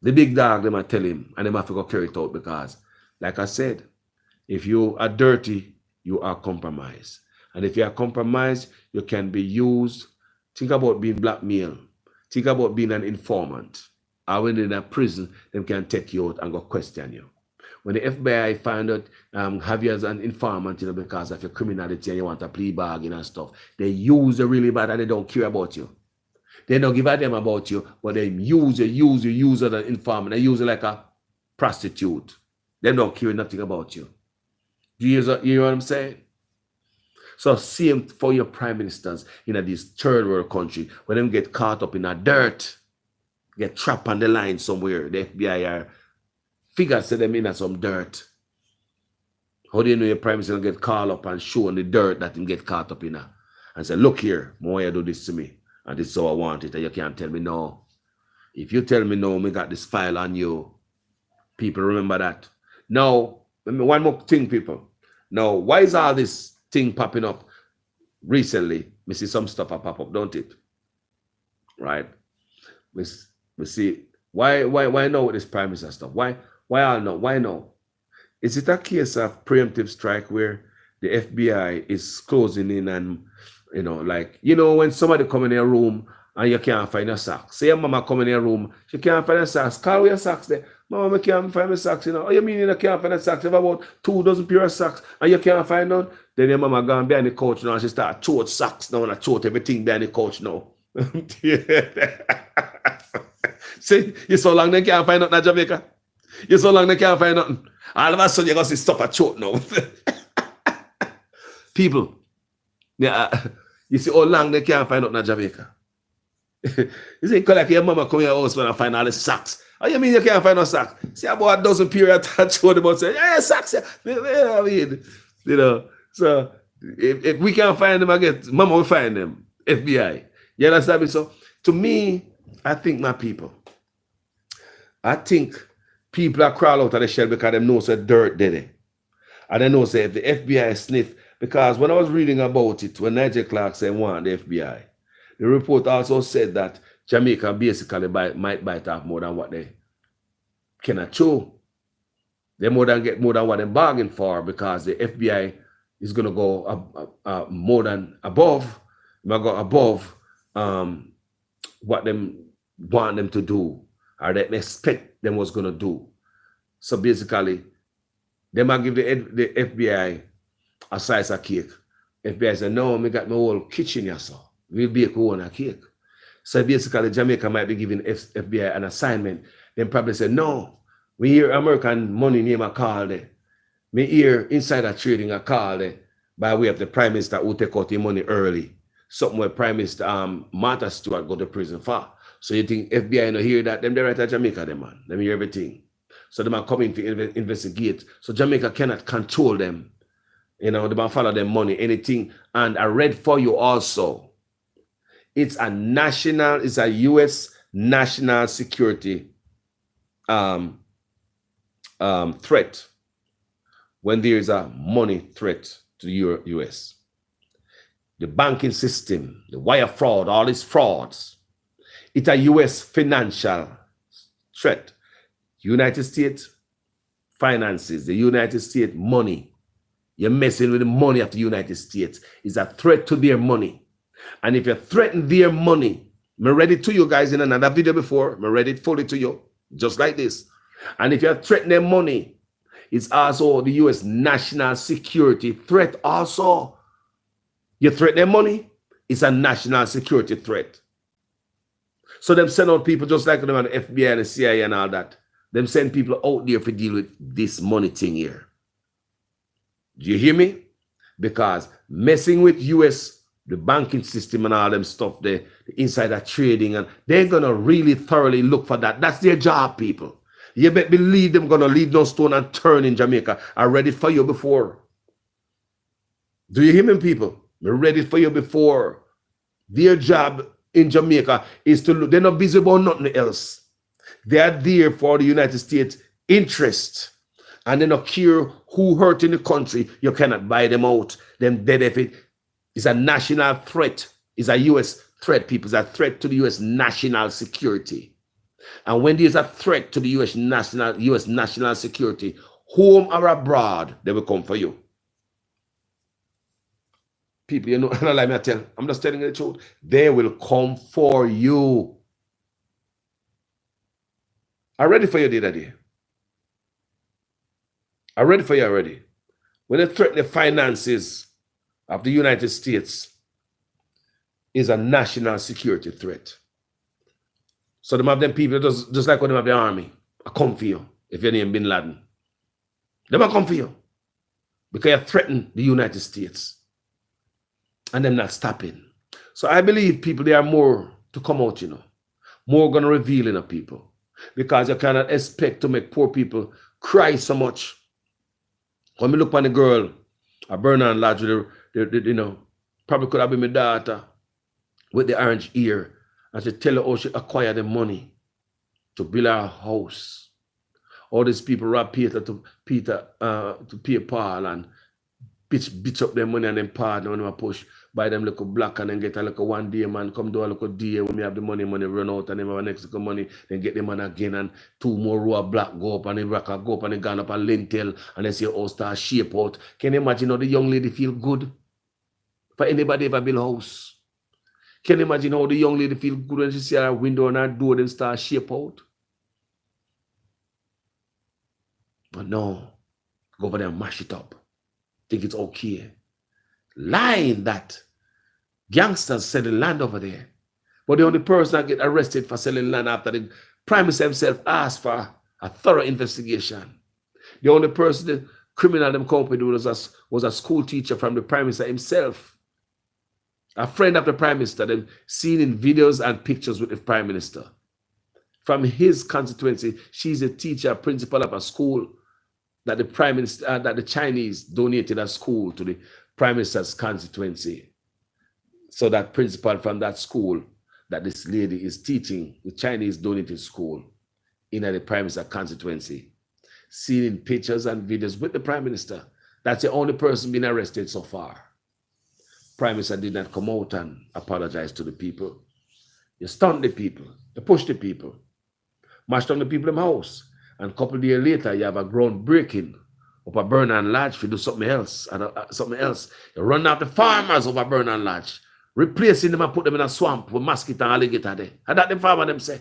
the big dog them are tell him and him have to go carry it out because, like I said, if you are dirty, you are compromised. And if you are compromised, you can be used. Think about being blackmailed. Think about being an informant. Or when in a prison, them can take you out and go question you. When the FBI find out have you as an informant, you know, because of your criminality and you want a plea bargain and stuff, they use you really bad and they don't care about you. They don't give a damn about you, but they use you as an informant. They use you like a prostitute. They don't care nothing about you. You know what I'm saying? So same for your prime ministers in this third world country, when them get caught up in a dirt, get trapped on the line somewhere, the FBI are figures to them in some dirt. How do you know your prime minister get caught up and shown the dirt that him get caught up in and say, look here, more you do this to me, and this is how I want it, and you can't tell me no. If you tell me no, me got this file on you. People remember that. Now, one more thing, people. Now, why is all this thing popping up recently? We see some stuff pop up, don't it? Right? We see why now with this prime minister stuff? Why all no? Why no? Is it a case of preemptive strike where the FBI is closing in and, you know, like, you know, when somebody come in a room and you can't find a socks. Say your mama come in a room, she can't find a socks. Call your socks there. Mama, I can't find my socks, you know. Oh, you mean you can't find a socks? You have about 2 dozen pair of socks and you can't find none? Then your mama gone behind the couch now and she start chote socks now and I chote everything behind the couch now. See, you so long they can't find nothing in Jamaica. You so long they can't find nothing. All of a sudden you're going to see stuff at choke now. People, yeah, you see how long they can't find nothing in Jamaica. You see, like your mama come in your house when I find all the socks. Oh, you mean you can't find no socks? See about a dozen period to show them and say, yeah, socks. Yeah. I mean, you know, so if we can't find them, I guess mama will find them. FBI. You understand me? So to me, I think my people, I think people are crawl out of the shell because they know say dirt did it. And they know say if the FBI sniff, because when I was reading about it, when Nigel Clark said want the FBI, The report also said that Jamaica basically might bite off more than what they cannot chew. They get more than what they bargained for, because the FBI is going to go more than above. They go above what them want them to do, or they expect them was going to do. So basically, they might give the FBI a slice of cake. FBI said, no, me got my whole kitchen here, so we'll bake our own cake. So basically, Jamaica might be giving FBI an assignment. Then probably say, no, we hear American money name a call there. Me hear insider trading a call there by way of the Prime Minister who take out the money early. Something where Prime Minister Martha Stewart go to prison for. So you think FBI no hear that? Them they right at Jamaica, them man. Them hear everything. So they might come in to investigate. So Jamaica cannot control them. You know, they might follow them money, anything. And I read for you also, it's a U.S. national security threat when there is a money threat to the U.S. The banking system, the wire fraud, all these frauds, it's a U.S. financial threat. United States finances, the United States money. You're messing with the money of the United States. It's a threat to their money. And if you threaten their money, I read it to you guys in another video before. I read it fully to you, just like this. And if you threaten their money, it's also the U.S. national security threat also. You threaten their money, it's a national security threat. So them send out people just like them on the FBI and the CIA and all that. Them send people out there to deal with this money thing here. Do you hear me? Because messing with U.S., the banking system and all them stuff, the insider trading, and they're going to really thoroughly look for that. That's their job, people. You better believe them going to leave no stone unturned in Jamaica. I read it for you before. Do you hear me, people? I read it for you before. Their job in Jamaica is to look. They're not busy about nothing else. They are there for the United States interest. And they don't care who hurt in the country. You cannot buy them out. Them dead if it is a national threat. It's a U.S. threat, people. It's a threat to the U.S. national security. And when there's a threat to the U.S. national security, home or abroad, they will come for you. People, you know, like me, I'm just telling you the truth. They will come for you. I'm ready for you the other day. I'm ready for you already. When they threaten the finances of the United States, is a national security threat. So them have them people just like when they have the army, I come for you if your name Bin Laden. They will come for you because you threaten the United States and them not stopping. So I believe people, there are more to come out, you know, more going to reveal in the people, because you cannot expect to make poor people cry so much. When we look on the girl, a Bernard Lodge, you know, probably could have been my daughter with the orange ear, and she tell her how she acquired the money to build her house. All these people rob Peter to pay Paul and bitch up their money and then pardon when we push buy them little black and then get a little 1 day man come do a little day when we have the money run out and then have next little money, then get the man again and 2 more row of black go up and then rock go up and then gone up a lintel and then see all start shape out. Can you imagine how the young lady feel good? For anybody ever build house? Can you imagine how the young lady feel good when she see her window and her door then start shape out? But no, go over there and mash it up. Think it's okay. Lying that gangsters selling land over there. But the only person that get arrested for selling land after the Prime Minister himself asked for a thorough investigation. The only person the criminal them company was a school teacher from the Prime Minister himself. A friend of the Prime Minister, them seen in videos and pictures with the Prime Minister. From his constituency, she's a teacher, principal of a school that the Prime Minister, that the Chinese donated a school to the Prime Minister's constituency. So that principal from that school that this lady is teaching, the Chinese donated school in the Prime Minister's constituency. Seen in pictures and videos with the Prime Minister. That's the only person being arrested so far. Prime Minister did not come out and apologize to the people. You stunned the people. You pushed the people. Mashed down the people in the house. And a couple of days later, you have a groundbreaking up a Burnham Lodge to do something else. Something else. You run out the farmers over Burnham Lodge, replacing them and put them in a swamp with mosquito and alligator there. And that the farmer them say.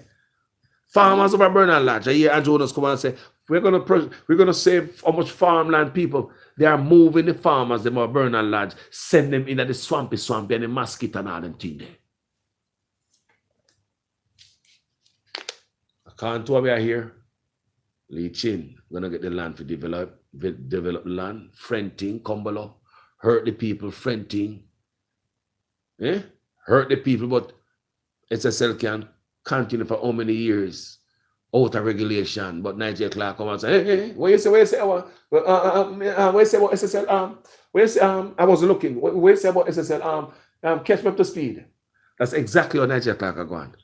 Farmers over Burnham Lodge. I hear Andrew Jonas come and say, we're gonna save how much farmland people. They are moving the farmers, them over Burnham Lodge, send them into the swampy and the mosquito and all them thing there. I can't do what we are here. Lee Chin, gonna get the land for develop land, Frenting, Kumbalo, hurt the people, Frenting. Hurt the people, but SSL can continue for how many years out of regulation. But Nigel Clark come and say, hey, what you say about SSL? I was looking. What you say about SSL? Catch me up to speed. That's exactly what Nigel Clark are going.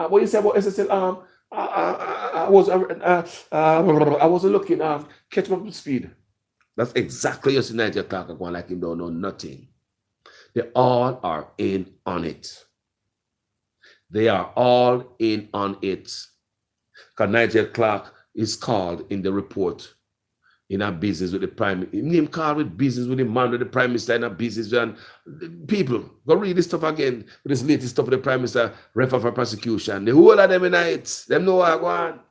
What you say about SSL? I was looking. Catch me up to speed. That's exactly what Nigel Clark are going, like him don't know nothing. They all are in on it. They are all in on it. Because Nigel Clark is called in the report in a business with the prime minister. Name called with business with the man with the prime minister in a business. And people, go read this stuff again. With this latest stuff with the prime minister, refer for prosecution. The whole of them in it. Them know what I want.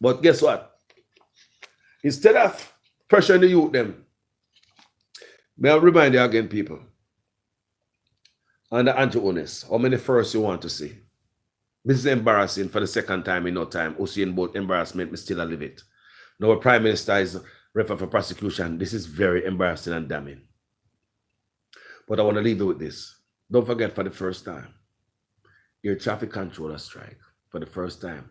But guess what? Instead of pressuring the youth them, may I remind you again, people, under Andrew Jonas, how many firsts you want to see? This is embarrassing for the second time in no time. Usain Bolt embarrassment, me still live it. Now, our Prime Minister is referred for prosecution. This is very embarrassing and damning. But I want to leave you with this. Don't forget, for the first time, air traffic controller strike for the first time.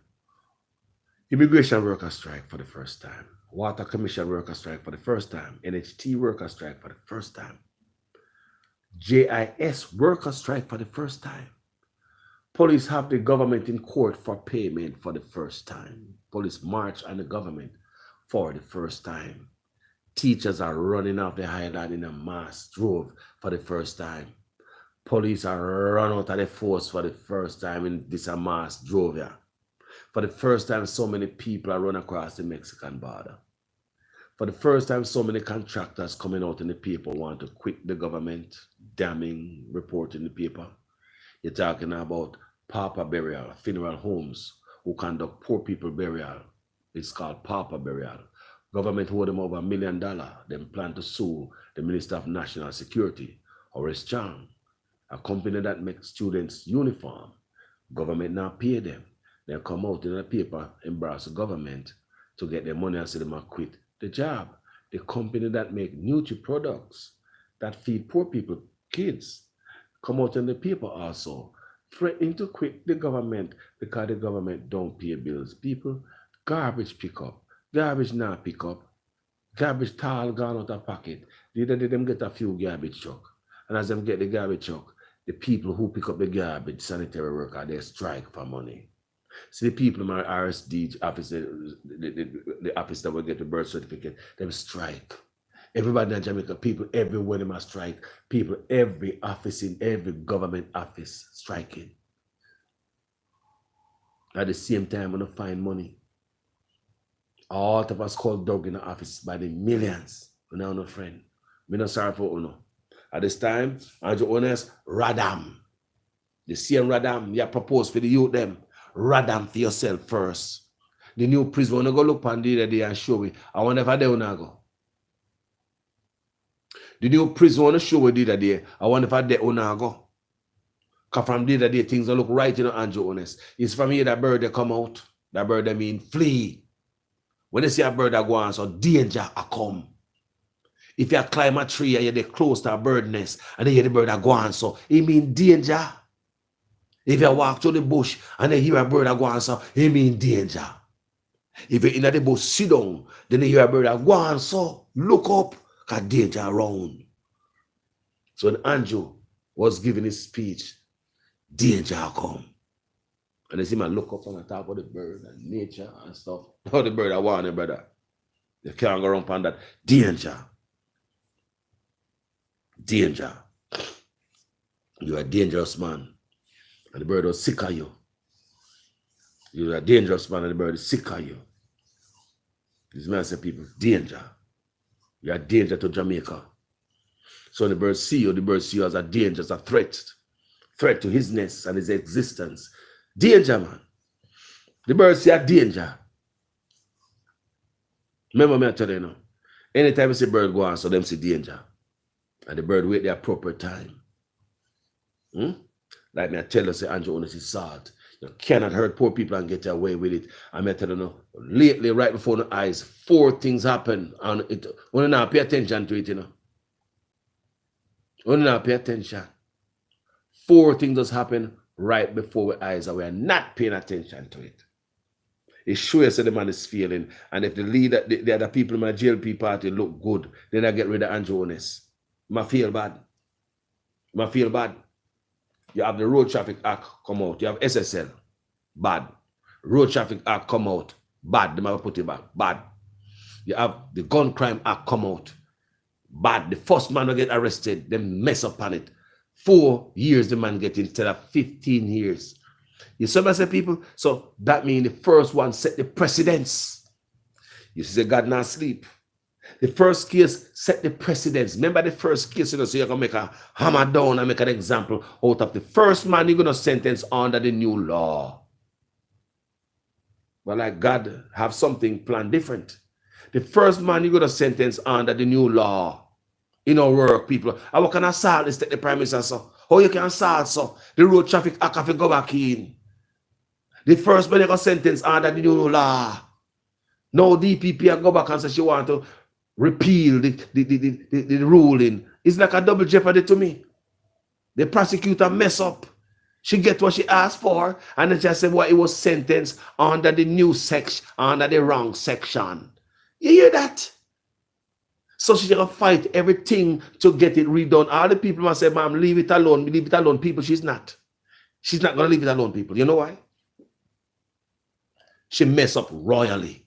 Immigration worker strike for the first time. Water Commission worker strike for the first time. NHT worker strike for the first time. JIS worker strike for the first time. Police have the government in court for payment for the first time. Police march on the government for the first time. Teachers are running off the highland in a mass drove for the first time. Police are run out of the force for the first time in this mass drove here. For the first time, so many people are run across the Mexican border. For the first time, so many contractors coming out in the paper want to quit the government, damning report in the paper. You're talking about pauper burial, funeral homes who conduct poor people burial. It's called pauper burial. Government hold them over $1 million. Them plan to sue the Minister of National Security, Horace Chang, a company that makes students uniform. Government now pay them. They come out in the paper, embarrass the government to get their money and say them quit the job. The company that make Nutri products that feed poor people, kids, come out in the paper also, threatening to quit the government because the government don't pay bills. People, garbage pick up, garbage not pick up, garbage tall gone out of pocket. They them get a few garbage truck. And as them get the garbage truck, the people who pick up the garbage, sanitary worker, they strike for money. So the people in my RSD office, the office that will get the birth certificate, they strike. Everybody in Jamaica, people everywhere they must strike. People, every office in every government office striking. At the same time, when I find money, all of us called dog in the office by the millions. We now no friend. We not sorry for Uno. At this time, Andrew Jonas, Radam. The same Radam you propose for the youth them. Radam for yourself first. The new prison, when you go look on the other day and show me, I wonder if I there wanna go. The new prison, when you show me the other day, I wonder if I there wanna go. Because from the other day, things don't look right, Andrew Jonas. It's from here that bird they come out. That bird, I mean, flee. When you see a bird that go on, so danger a come. If you climb a tree and you're close to a bird nest, and then you hear the bird that go on, so it mean danger. If you walk through the bush and then hear a bird that go on, so it mean danger. If you're in the bush, sit down, then you hear a bird that go on, so look up, because danger around. So when Andrew was giving his speech, danger come. And they see man look up on the top of the bird and nature and stuff. How the bird I want it, brother. You can't go around on that. Danger. Danger. You're a dangerous man. And the bird was sick of you. You're a dangerous man and the bird is sick of you. These men say people, danger. You're a danger to Jamaica. So when the birds see you as a danger, as a threat. Threat to his nest and his existence. Danger, man. The birds see a danger. Remember me I tell you now. Anytime you see bird go on, so them see danger. And the bird wait the appropriate time. Like me I tell you, say Andrew Honest is salt. You cannot hurt poor people and get away with it. I may tell you now, lately, right before the eyes, 4 things happen. And it when not pay attention to it, you know. When not pay attention. 4 things just happen right before our eyes, and we are not paying attention to it. It shows that the man is failing. And if the leader, the other people in my JLP party look good, then I get rid of Andrew Honest. I feel bad. I feel bad. You have the Road Traffic Act come out. You have SSL. Bad. Road Traffic Act come out. Bad. They might put it back. Bad. You have the Gun Crime Act come out. Bad. The first man will get arrested. They mess up on it. 4 years the man get instead of 15 years. You see what I say, people? So that means the first one set the precedence. You see, God not sleep. The first case set the precedence. Remember the first case, you know, so you're going to make a hammer down and make an example out of the first man you're going to sentence under the new law. Well, like God have something planned different. The first man you're going to sentence under the new law. In our work, people. How can assault is take the Prime Minister, so? How you can assault, so? The Road Traffic Act have to go back in. The first man you going to sentence under the new law. Now DPP will go back and say she want to repeal the ruling. It's like a double jeopardy to me. The prosecutor mess up. She get what she asked for, and then she said, well, it was sentenced under the new section, under the wrong section. You hear that? So she's gonna fight everything to get it redone. All the people must say, ma'am, leave it alone, leave it alone. People, she's not. She's not gonna leave it alone, people. You know why? She mess up royally.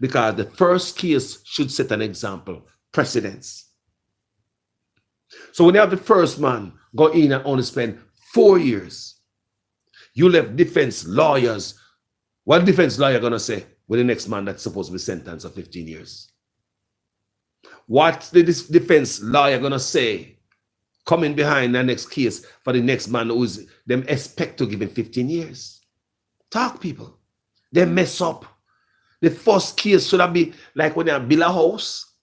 Because the first case should set an example, precedence. So when you have the first man go in and only spend 4 years, you left defense lawyers. What defense lawyer gonna say with the next man that's supposed to be sentenced for 15 years? What the defense lawyer gonna say coming behind the next case for the next man who's them expect to give him 15 years? Talk, people. They mess up. The first case should have been like when they build a house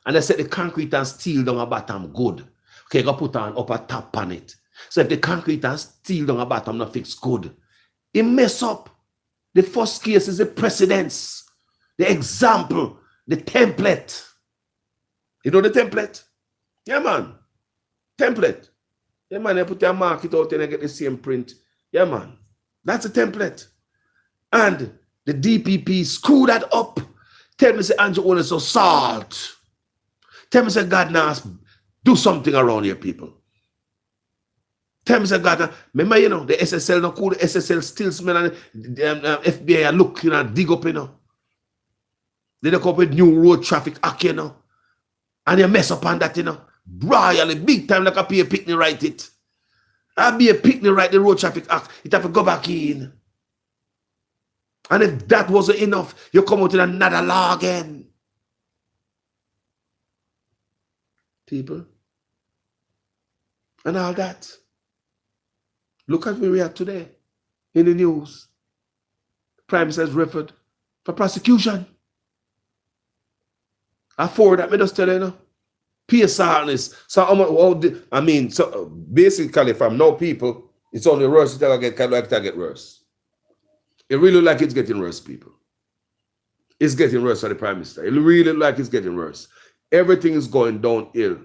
and they set the concrete and steel down a bottom good. Okay, go put an upper top on it. So if the concrete and steel down a bottom not fixed good, it mess up. The first case is the precedence, the example, the template. You know the template? Yeah, man. Template. Yeah, man, they put their market out and they get the same print. Yeah, man. That's a template. And the DPP screw that up. Tell me, say, Andrew Honest so salt. Tell me, say, God now do something around here, people. Tell me, say, God, remember, you know, the SSL no cool, the SSL still smell and the FBI are looking and dig up, you know. They come up with new Road Traffic Act, you know. And you mess up on that, you know. Royally, big time, like a P.A. Pickney write it. I'll be a Pickney write the Road Traffic Act. It have to go back in. And if that wasn't enough, you come out with another law again. People. And all that. Look at where we are today in the news. Prime Minister's referred for prosecution. For that, me just tell you, you know, PSR. So, I mean, so basically, from now people, it's only worse until I get worse. It really look like it's getting worse, people. It's getting worse for the Prime Minister. It really look like it's getting worse. Everything is going downhill.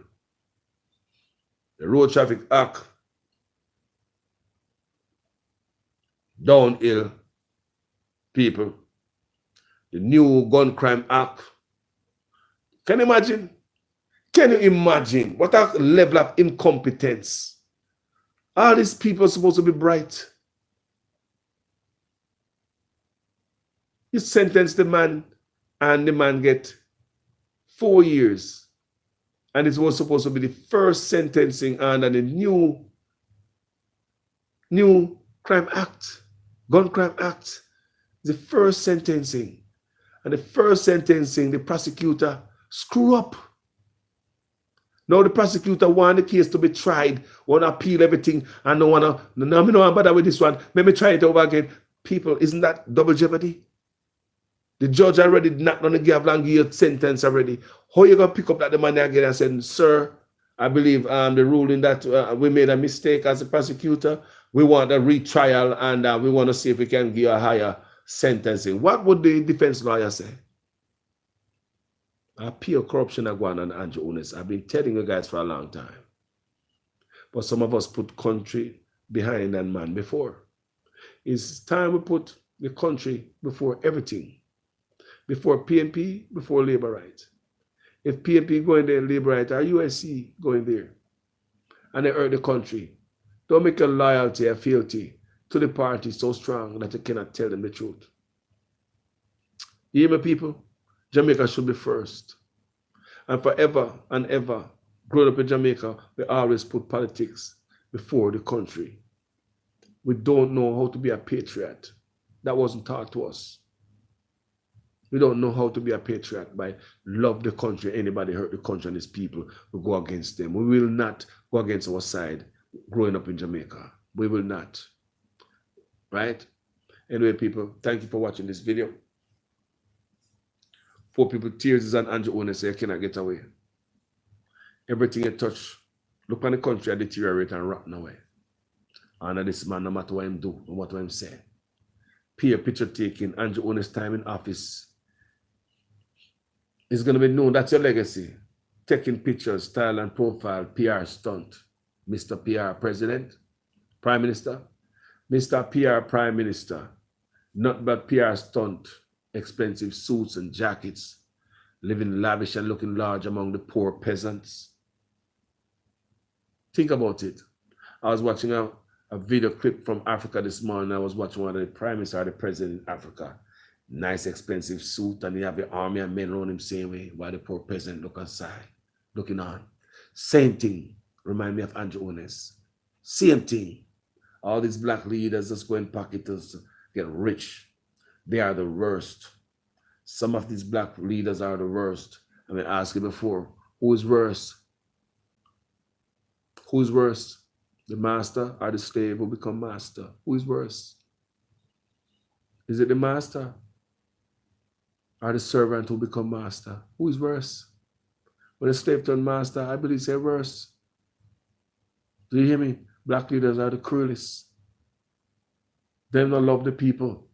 The Road Traffic Act, downhill, people. The new Gun Crime Act. Can you imagine? Can you imagine what a level of incompetence? All these people are supposed to be bright. You sentence the man and the man get 4 years. And it was supposed to be the first sentencing under the new crime act, gun crime act. The first sentencing. And the first sentencing, the prosecutor screw up. Now the prosecutor want the case to be tried, want to appeal everything, and no want to, no, me no bother with this one. Let me try it over again. People, isn't that double jeopardy? The judge already not on the give you a sentence already. How you gonna pick up that the money again and say, sir, I believe the ruling that we made a mistake as a prosecutor. We want a retrial and we want to see if we can give a higher sentencing. What would the defense lawyer say? Pure corruption going on, Andrew Ones. I've been telling you guys for a long time. But some of us put country behind and man before. It's time we put the country before everything. Before PNP, before labor rights. If PNP going there, labor rights, or USC going there, and they hurt the country, don't make your loyalty or fealty to the party so strong that you cannot tell them the truth. You hear me, people? Jamaica should be first. And forever and ever, growing up in Jamaica, we always put politics before the country. We don't know how to be a patriot. That wasn't taught to us. We don't know how to be a patriot by love the country. Anybody hurt the country and its people, we go against them. We will not go against our side growing up in Jamaica. We will not. Right? Anyway, people, thank you for watching this video. 4 people, tears is an Andrew Ones say, you cannot get away. Everything you touch, look on the country, I deteriorate and rotten away. And this man, no matter what him do, no matter what him say. Peer picture taking, Andrew Ones time in office. It's going to be known, that's your legacy. Taking pictures, style and profile, PR stunt. Mr. PR President, Prime Minister. Mr. PR Prime Minister. Not but PR stunt. Expensive suits and jackets, living lavish and looking large among the poor peasants. Think about it. I was watching a video clip from Africa this morning. I was watching one of the prime minister or the president in Africa. Nice expensive suit, and you have the army and men around him same way, while the poor peasant look aside, looking on. Same thing. Remind me of Andrew Ones. Same thing. All these black leaders just go in pocket to get rich. They are the worst. Some of these black leaders are the worst. I mean, ask you before, who is worse? Who is worse? The master or the slave who become master? Who is worse? Is it the master or the servant who become master? Who is worse? When a slave turn master, I believe say worse. Do you hear me? Black leaders are the cruelest. They don't love the people.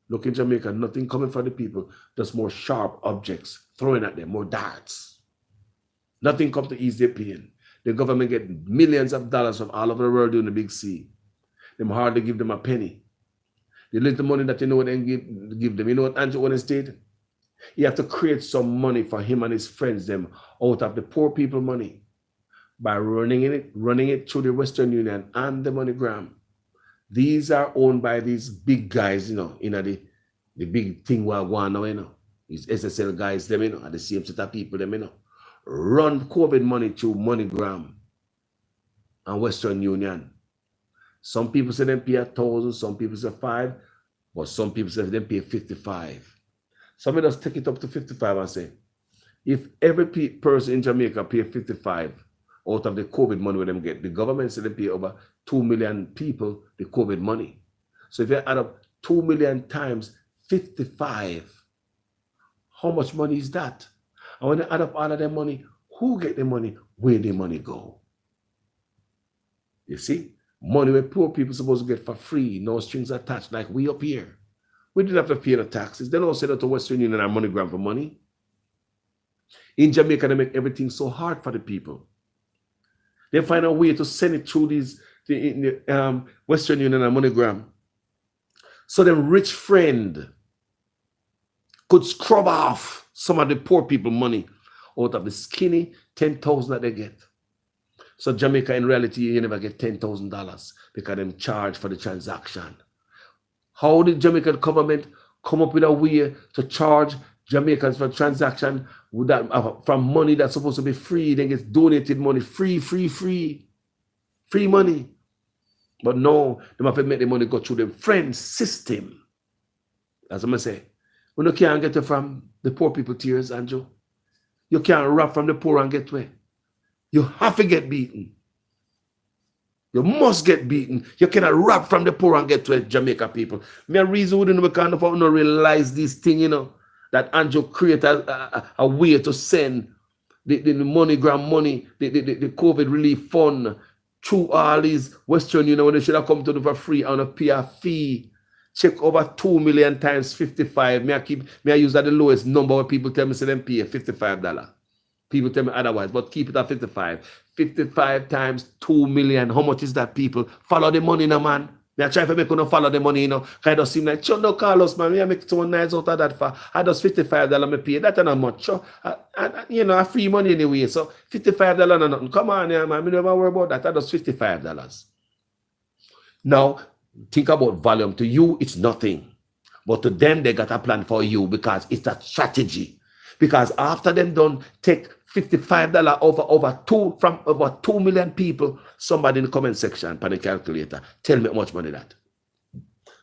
Look in Jamaica, nothing coming from the people, just more sharp objects throwing at them, more darts. Nothing comes to ease their pain. The government get millions of dollars from all over the world doing the big C. Them hardly give them a penny. The little money that you know they give them. You know what Andrew Ones did? He had to create some money for him and his friends them out of the poor people money by running it through the Western Union and the MoneyGram. These are owned by these big guys, you know, the big thing we're going now, you know. These SSL guys, them, you know, are the same set of people, them, you know. Run COVID money through MoneyGram and Western Union. Some people say them pay 1,000, some people say 5, but some people say them pay 55. Somebody just take it up to 55 and say, if every person in Jamaica pay 55 out of the COVID money where them get, the government said they pay over 2 million people the COVID money. So if you add up 2 million times 55, how much money is that? And when you add up all of their money, who get the money? Where the money go? You see? Money where poor people supposed to get for free, no strings attached, like we up here. We didn't have to pay the taxes. They don't say that to Western Union and MoneyGram for money. In Jamaica, they make everything so hard for the people. They find a way to send it through the Western Union and MoneyGram. So the rich friend could scrub off some of the poor people money out of the skinny 10,000 that they get. So Jamaica, in reality, you never get $10,000 because them charge for the transaction. How did Jamaican government come up with a way to charge Jamaicans for transaction with that, from money that's supposed to be free, then gets donated money, free money. But no, they have to make the money go through the friend system. That's what I say. We no can't get it from the poor people tears, Andrew. You can't rob from the poor and get away. You have to get beaten. You must get beaten. You cannot rob from the poor and get to Jamaica people. Me a reason we don't kind of not realize this thing, you know, that Andrew created a way to send the MoneyGram money, the COVID relief fund through all these Western Union when they should have come to do for free and a pay a fee. Check over 2 million times 55. May I use that the lowest number where people tell me say them pay $55. People tell me otherwise, but keep it at 55. 55 times 2 million. How much is that, people? Follow the money now, man. They are trying to make you follow the money, you know. Kind of seem like, no, Carlos, man, I make someone nice out of that for. I just $55 me pay. That's not much. So, you know, I free money anyway. So $55 no nothing. Come on, yeah, man. I never worry about that. I just $55. Now, think about volume. To you, it's nothing. But to them, they got a plan for you because it's a strategy. Because after them done take $55 from over 2 million people, somebody in the comment section, pan the calculator, tell me how much money that.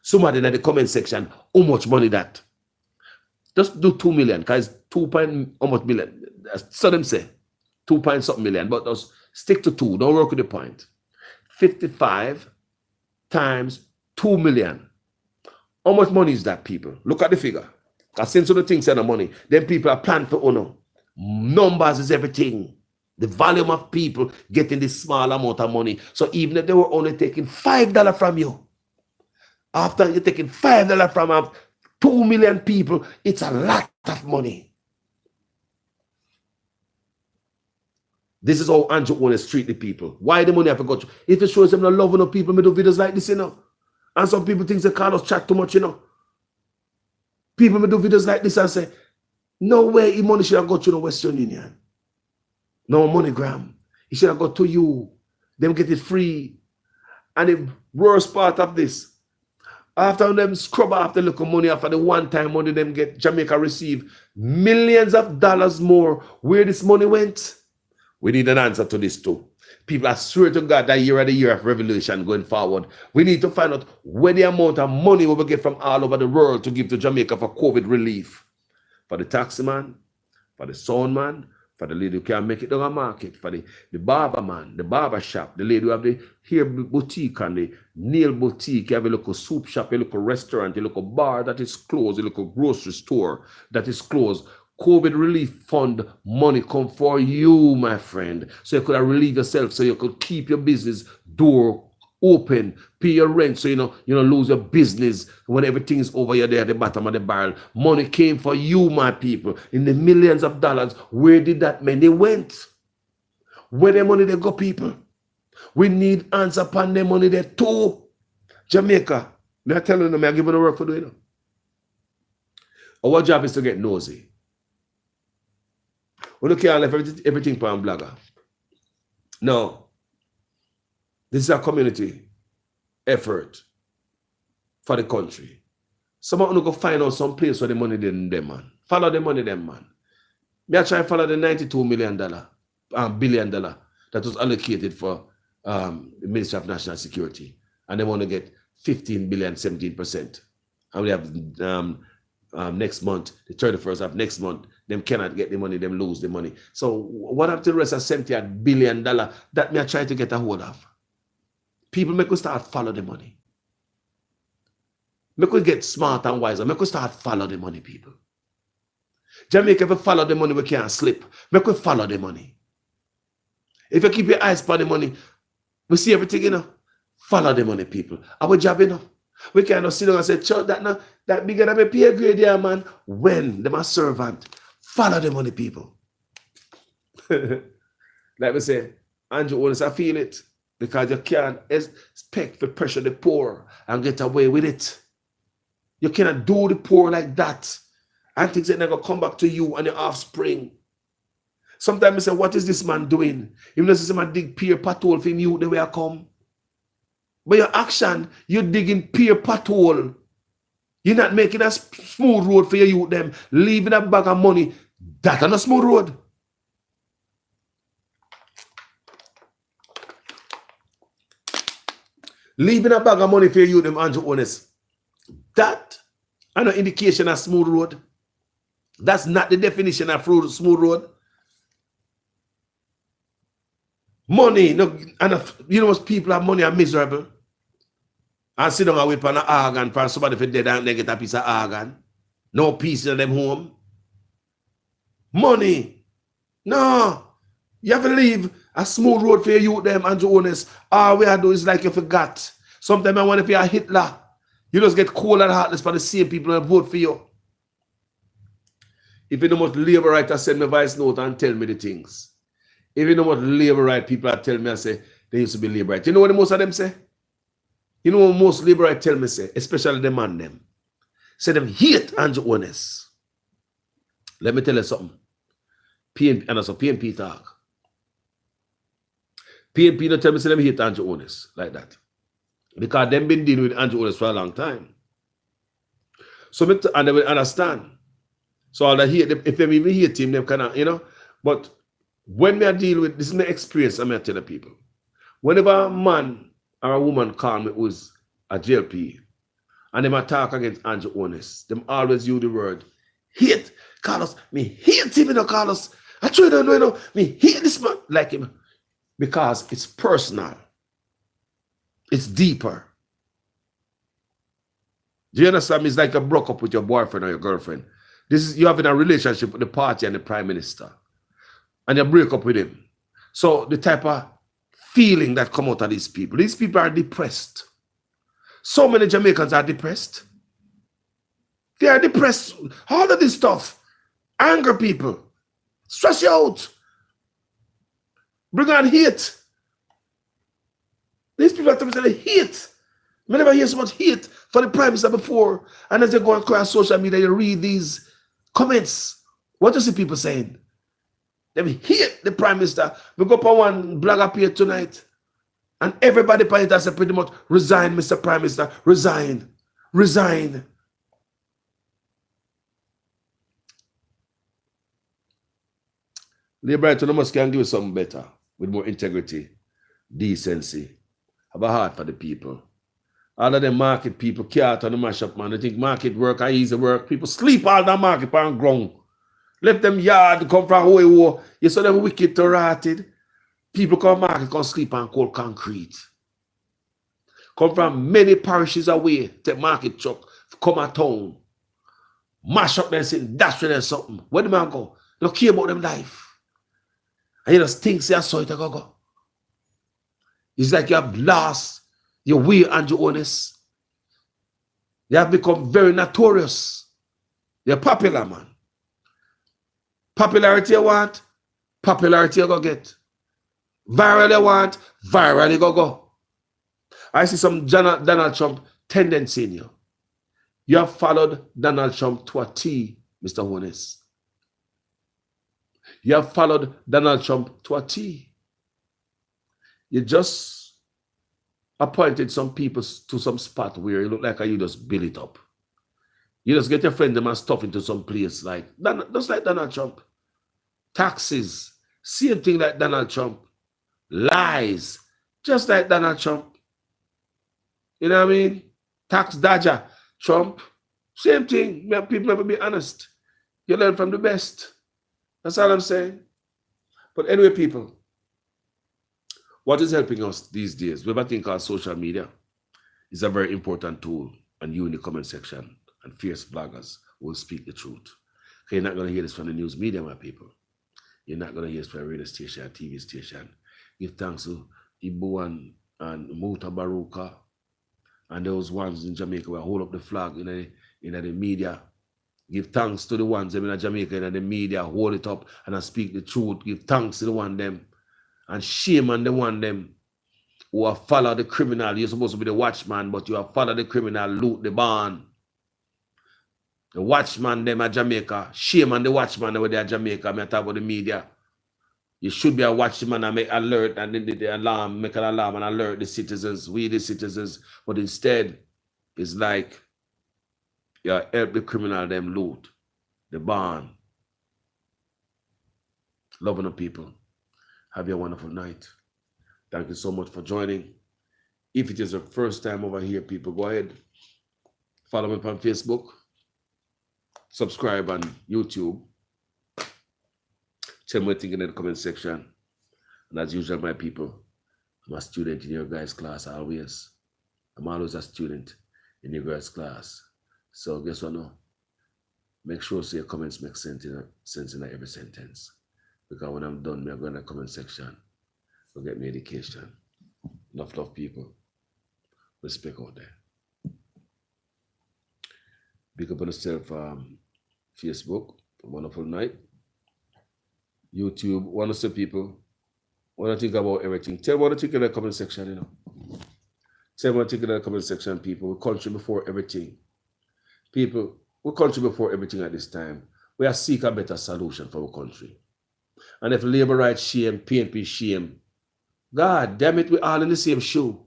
Somebody in the comment section, how much money that. Just do 2 million, because 2 point how much million. So them say 2 point something million, but just stick to 2. Don't work with the point. 55 times 2 million. How much money is that, people? Look at the figure. Because since the things are the money, then people are planning for honor. Numbers is everything. The volume of people getting this small amount of money. So even if they were only taking $5 from you, after you're taking $5 from 2 million people, it's a lot of money. This is how Andrew want to treat the people. Why the money have to go through? If it shows them not loving the people, me do videos like this, you know. And some people think they Carlos chat too much, you know. People may do videos like this and say, no way the money should have gone to the Western Union. No MoneyGram. It should have gone to you. Them get it free. And the worst part of this, after them scrub off the little money, after the one-time money them get, Jamaica receive millions of dollars more. Where this money went? We need an answer to this too. People, I swear to God, that year of the year of revolution going forward. We need to find out where the amount of money we will get from all over the world to give to Jamaica for COVID relief. For the taxi man, for the sound man, for the lady who can make it on a market, for the barber man, the barber shop, the lady who have the hair boutique and the nail boutique, you have a local soup shop, a local restaurant, a local bar that is closed, a local grocery store that is closed. COVID relief fund money come for you, my friend. So you could relieve yourself, so you could keep your business door open, pay your rent, so you don't lose your business when everything is over. You're there at the bottom of the barrel. Money came for you, my people, in the millions of dollars. Where did that money went? Where the money they go, people? We need answer upon the money there too. Jamaica, they're telling them, I'm giving the work for doing it. Our job is to get nosy. We don't care if everything for a blogger. No. This is a community effort for the country. Someone will go find out some place where the money them, man. Follow the money them, man. Me I try to follow the $92 billion that was allocated for the Ministry of National Security. And they want to get 15 billion, 17%. And we have next month, the 31st of next month, them cannot get the money, them lose the money. So what up to the rest of $70 billion that me I try to get a hold of? People make us start follow the money. Make us get smart and wiser. Make us start follow the money, people. Jamaica, if you follow the money, we can't slip. Make us follow the money. If you keep your eyes on the money, we see everything, you know. Follow the money, people. Our job, you know. We can't sit down and say, church, that bigger than my pay grade there, man. When them a servant, follow the money, people. Like we say, Andrew Owens, I feel it. Because you can't expect to pressure the poor and get away with it. You cannot do the poor like that. And things that never come back to you and your offspring. Sometimes I say, what is this man doing? Even though this man dig peer pothole for you the way I come. But your action, you're digging peer pothole. You're not making a smooth road for your youth them, leaving a bag of money. That's not a smooth road. Leaving a bag of money for your youth them, Andrew Honest. That an indication of smooth road. That's not the definition of smooth road. Money, no, and you know what people have money are miserable. And sit down and wait for an organ for somebody for dead and they get a piece of organ. No peace in them home. Money. No. You have to leave a smooth road for your youth them, Andrew Honest. All we do is like you forgot. Sometimes I wonder if you're a Hitler. You just get cold and heartless for the same people that vote for you. If you know what labor right, send me a voice note and tell me the things. If you know what labor right, people are telling me, I say, they used to be labor right. You know what most of them say? You know what most labor right tell me say, especially the man them. Say them hate Andrew Honest. Let me tell you something. PNP, and also PNP talk. PNP don't tell me say them hate Andrew Honest like that. Because them been dealing with Andrew Honest for a long time. So and they will understand. So all that hate, if they even hate him, they cannot, you know. But when I deal with, this is my experience, I'm going to tell the people. Whenever a man or a woman call me who's a JLP, and them attack against Andrew Honest, them always use the word hate. Carlos, me hate him, you know, Carlos. I truly don't know, you know, me hate this man like him. Because it's personal. It's deeper. Do you understand? It's like you broke up with your boyfriend or your girlfriend. This is, you're having a relationship with the party and the prime minister. And you break up with him. So the type of feeling that come out of these people are depressed. So many Jamaicans are depressed. They are depressed. All of this stuff. Anger people. Stress you out. Bring on hate. These people are telling me hate. I never hear so much hate for the prime minister before. And as they go across social media, you read these comments. What do you see people saying? They hate the prime minister. We go up on one blog up here tonight. And everybody by it said pretty much, resign, Mr. Prime Minister. Resign. Resign. Liberty must can give something better with more integrity, decency. Have a heart for the people. All of them market people care on the mash up, man. They think market work are easy work. People sleep all the market on ground. Left them yard come from where you saw them wicked to rotted. People come market, come sleep on cold concrete. Come from many parishes away, take market truck, come at town. Mash up them, sitting, dash with them something. Where the man go? They don't care about them life. And you just think, say, I saw it, I go. It's like you have lost your way, Andrew Honest. You have become very notorious. You're popular, man. Popularity you want, popularity you go get. Viral you want, viral you go. I see some Donald Trump tendency in you. You have followed Donald Trump to a T, Mr. Honest. You have followed Donald Trump to a T. You just appointed some people to some spot where you look like you just build it up. You just get your friend them and stuff into some place like, just like Donald Trump. Taxes, same thing like Donald Trump. Lies, just like Donald Trump. You know what I mean? Tax dodger, Trump, same thing. People never be honest. You learn from the best. That's all I'm saying. But anyway, people, what is helping us these days? We have a thing called social media. It's a very important tool. And you in the comment section and fierce bloggers will speak the truth. Okay, you're not going to hear this from the news media, my people. You're not going to hear this from a radio station, a TV station. Give thanks to Ibu and Muta Baruka and those ones in Jamaica who hold up the flag in the media. Give thanks to the ones in Jamaica in the media, hold it up and speak the truth. Give thanks to the one them and shame on the one them who have followed the criminal. You're supposed to be the watchman, but you have followed the criminal, loot the barn. The watchman them at Jamaica. Shame on the watchman over there at Jamaica. I talk about the media. You should be a watchman and make alert and then the alarm, make an alarm and alert the citizens, we the citizens. But instead, it's like You help the criminal them loot, the barn. Loving the people. Have a wonderful night. Thank you so much for joining. If it is your first time over here, people, go ahead. Follow me on Facebook. Subscribe on YouTube. Tell me what you think in the comment section. And as usual, my people, I'm a student in your guys' class always. I'm always a student in your guys' class. So guess what now? Make sure your comments make sense in every sentence. Because when I'm done, I'm going to the comment section. Go get me education. Enough love, people. Respect out there. Big up on yourself, Facebook. Wonderful night. YouTube. Want to see people. Want to think about everything. Tell me what you think in the comment section, you know. Tell me what you think in the comment section, people. We country before everything. People, we country before everything at this time. We are seek a better solution for our country. And if labor rights shame, PNP shame, God damn it, we're all in the same shoe.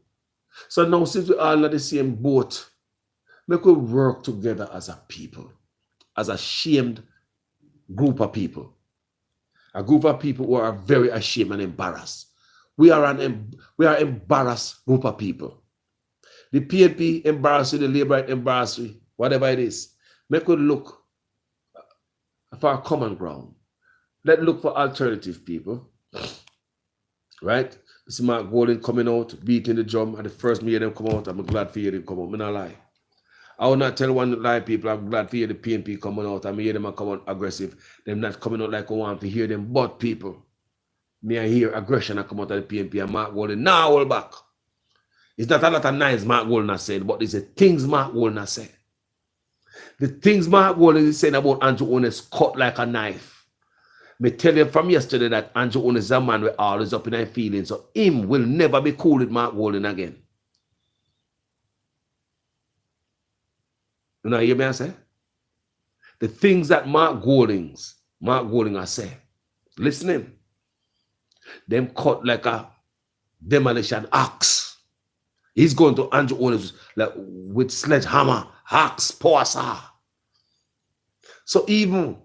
So now since we're all in the same boat, make we work together as a people, as a shamed group of people. A group of people who are very ashamed and embarrassed. We are embarrassed group of people. The PNP embarrass you, the labor right embarrass you, whatever it is. Make we look for a common ground. Let's look for alternative people. Right? You see Mark Golding coming out, beating the drum, and the first me hear them come out, I'm glad for you them come out. I'm not lie. I will not tell one lie, people. I'm glad to hear the PNP coming out. I hear them come out aggressive. Them not coming out like I want to hear them. But people, me I hear aggression I come out of the PNP and Mark Golding. Now hold back. It's not a lot of nice Mark Golding has said, but it's the things Mark Golding has said. The things Mark Golding is saying about Andrew Holness cut like a knife. Me tell you from yesterday that Andrew Holness is a man with always up in his feelings. So him will never be cool with Mark Golding again. You know what you hear me I say? The things that Mark Golding has said. Listening. Them cut like a demolition axe. He's going to Andrew Holness like with sledgehammer, axe, power saw. So even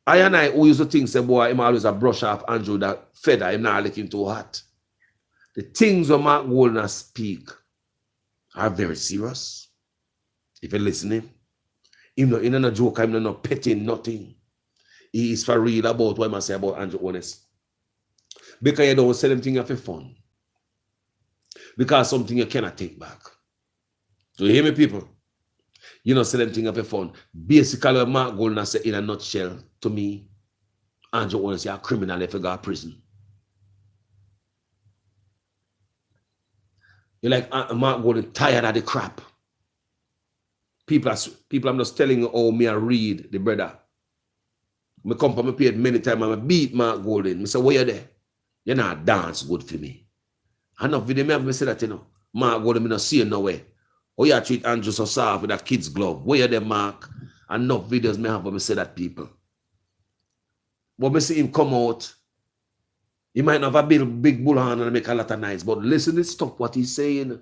I and I who used to think, say, boy, I'm always a brush off Andrew that feather, I'm not looking too hot. The things that Mark Golding speak are very serious. If you're listening, he's not a joke, he's not petting nothing. He is for real about what I say about Andrew Holness. Because you don't say them things for fun. Because something you cannot take back. So you hear me, people? You know, say them things for fun. Basically, what Mark Golding said in a nutshell, to me, Andrew Holness is a criminal if you go to prison. You're like Mark Golding tired of the crap. People, I'm just telling you how me I read the brother. I come from my page many times and I beat Mark Golding. I say, where you there? You're not dance good for me. Enough video me have me say that, you know. Mark Golding, me not see you nowhere. Oh, you treat Andrew so soft with that kid's glove. Where you there, Mark? Enough videos me have when me say that, people. But me see him come out. He might not have a big bullhorn and make a lot of noise, but listen to stop what he's saying.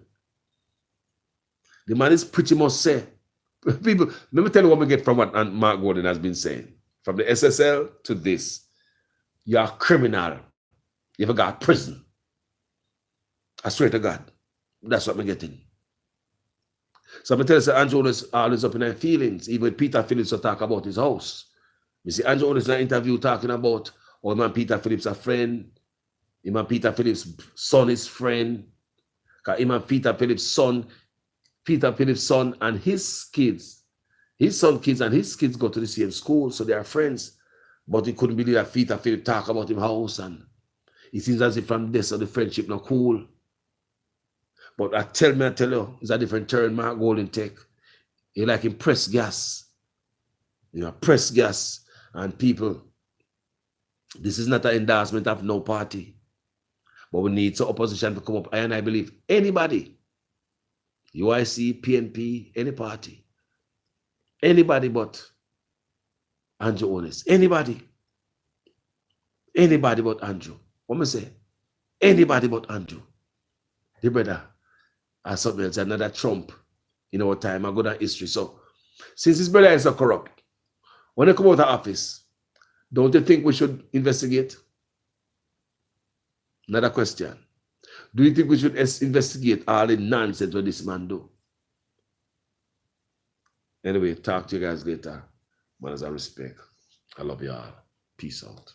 The man is pretty much say. People, let me tell you what we get from what Mark Golding has been saying. From the SSL to this. You are a criminal. You ever got prison. I swear to God. That's what I'm getting. So I'm telling you, Andrew Holness always up in their feelings. Even Peter Phillips will talk about his house. You see, Andrew Holness in an interview talking about, oh, man, Peter Phillips a friend. Him and Peter Phillips' son is friend. Because him and Peter Phillips' son and his kids, his son kids and his kids go to the same school, so they are friends. But he couldn't believe that Peter Phillips talk about his house, and it seems as if from this the friendship not cool. But I tell you, it's a different turn Mark Golding take. He like him press gas. You know, press gas. And people, this is not an endorsement of no party. But we need some opposition to come up. And I believe anybody, UIC, PNP, any party, anybody but Andrew Holness. Anybody but Andrew. What am I say? Anybody but Andrew. The brother has something else, another Trump in our time. I go down history. So Since his brother is so corrupt, when they come out of office, don't you think we should investigate? Another question. Do you think we should investigate all the nonsense what this man do? Anyway, talk to you guys later. Brothers, I respect. I love y'all. Peace out.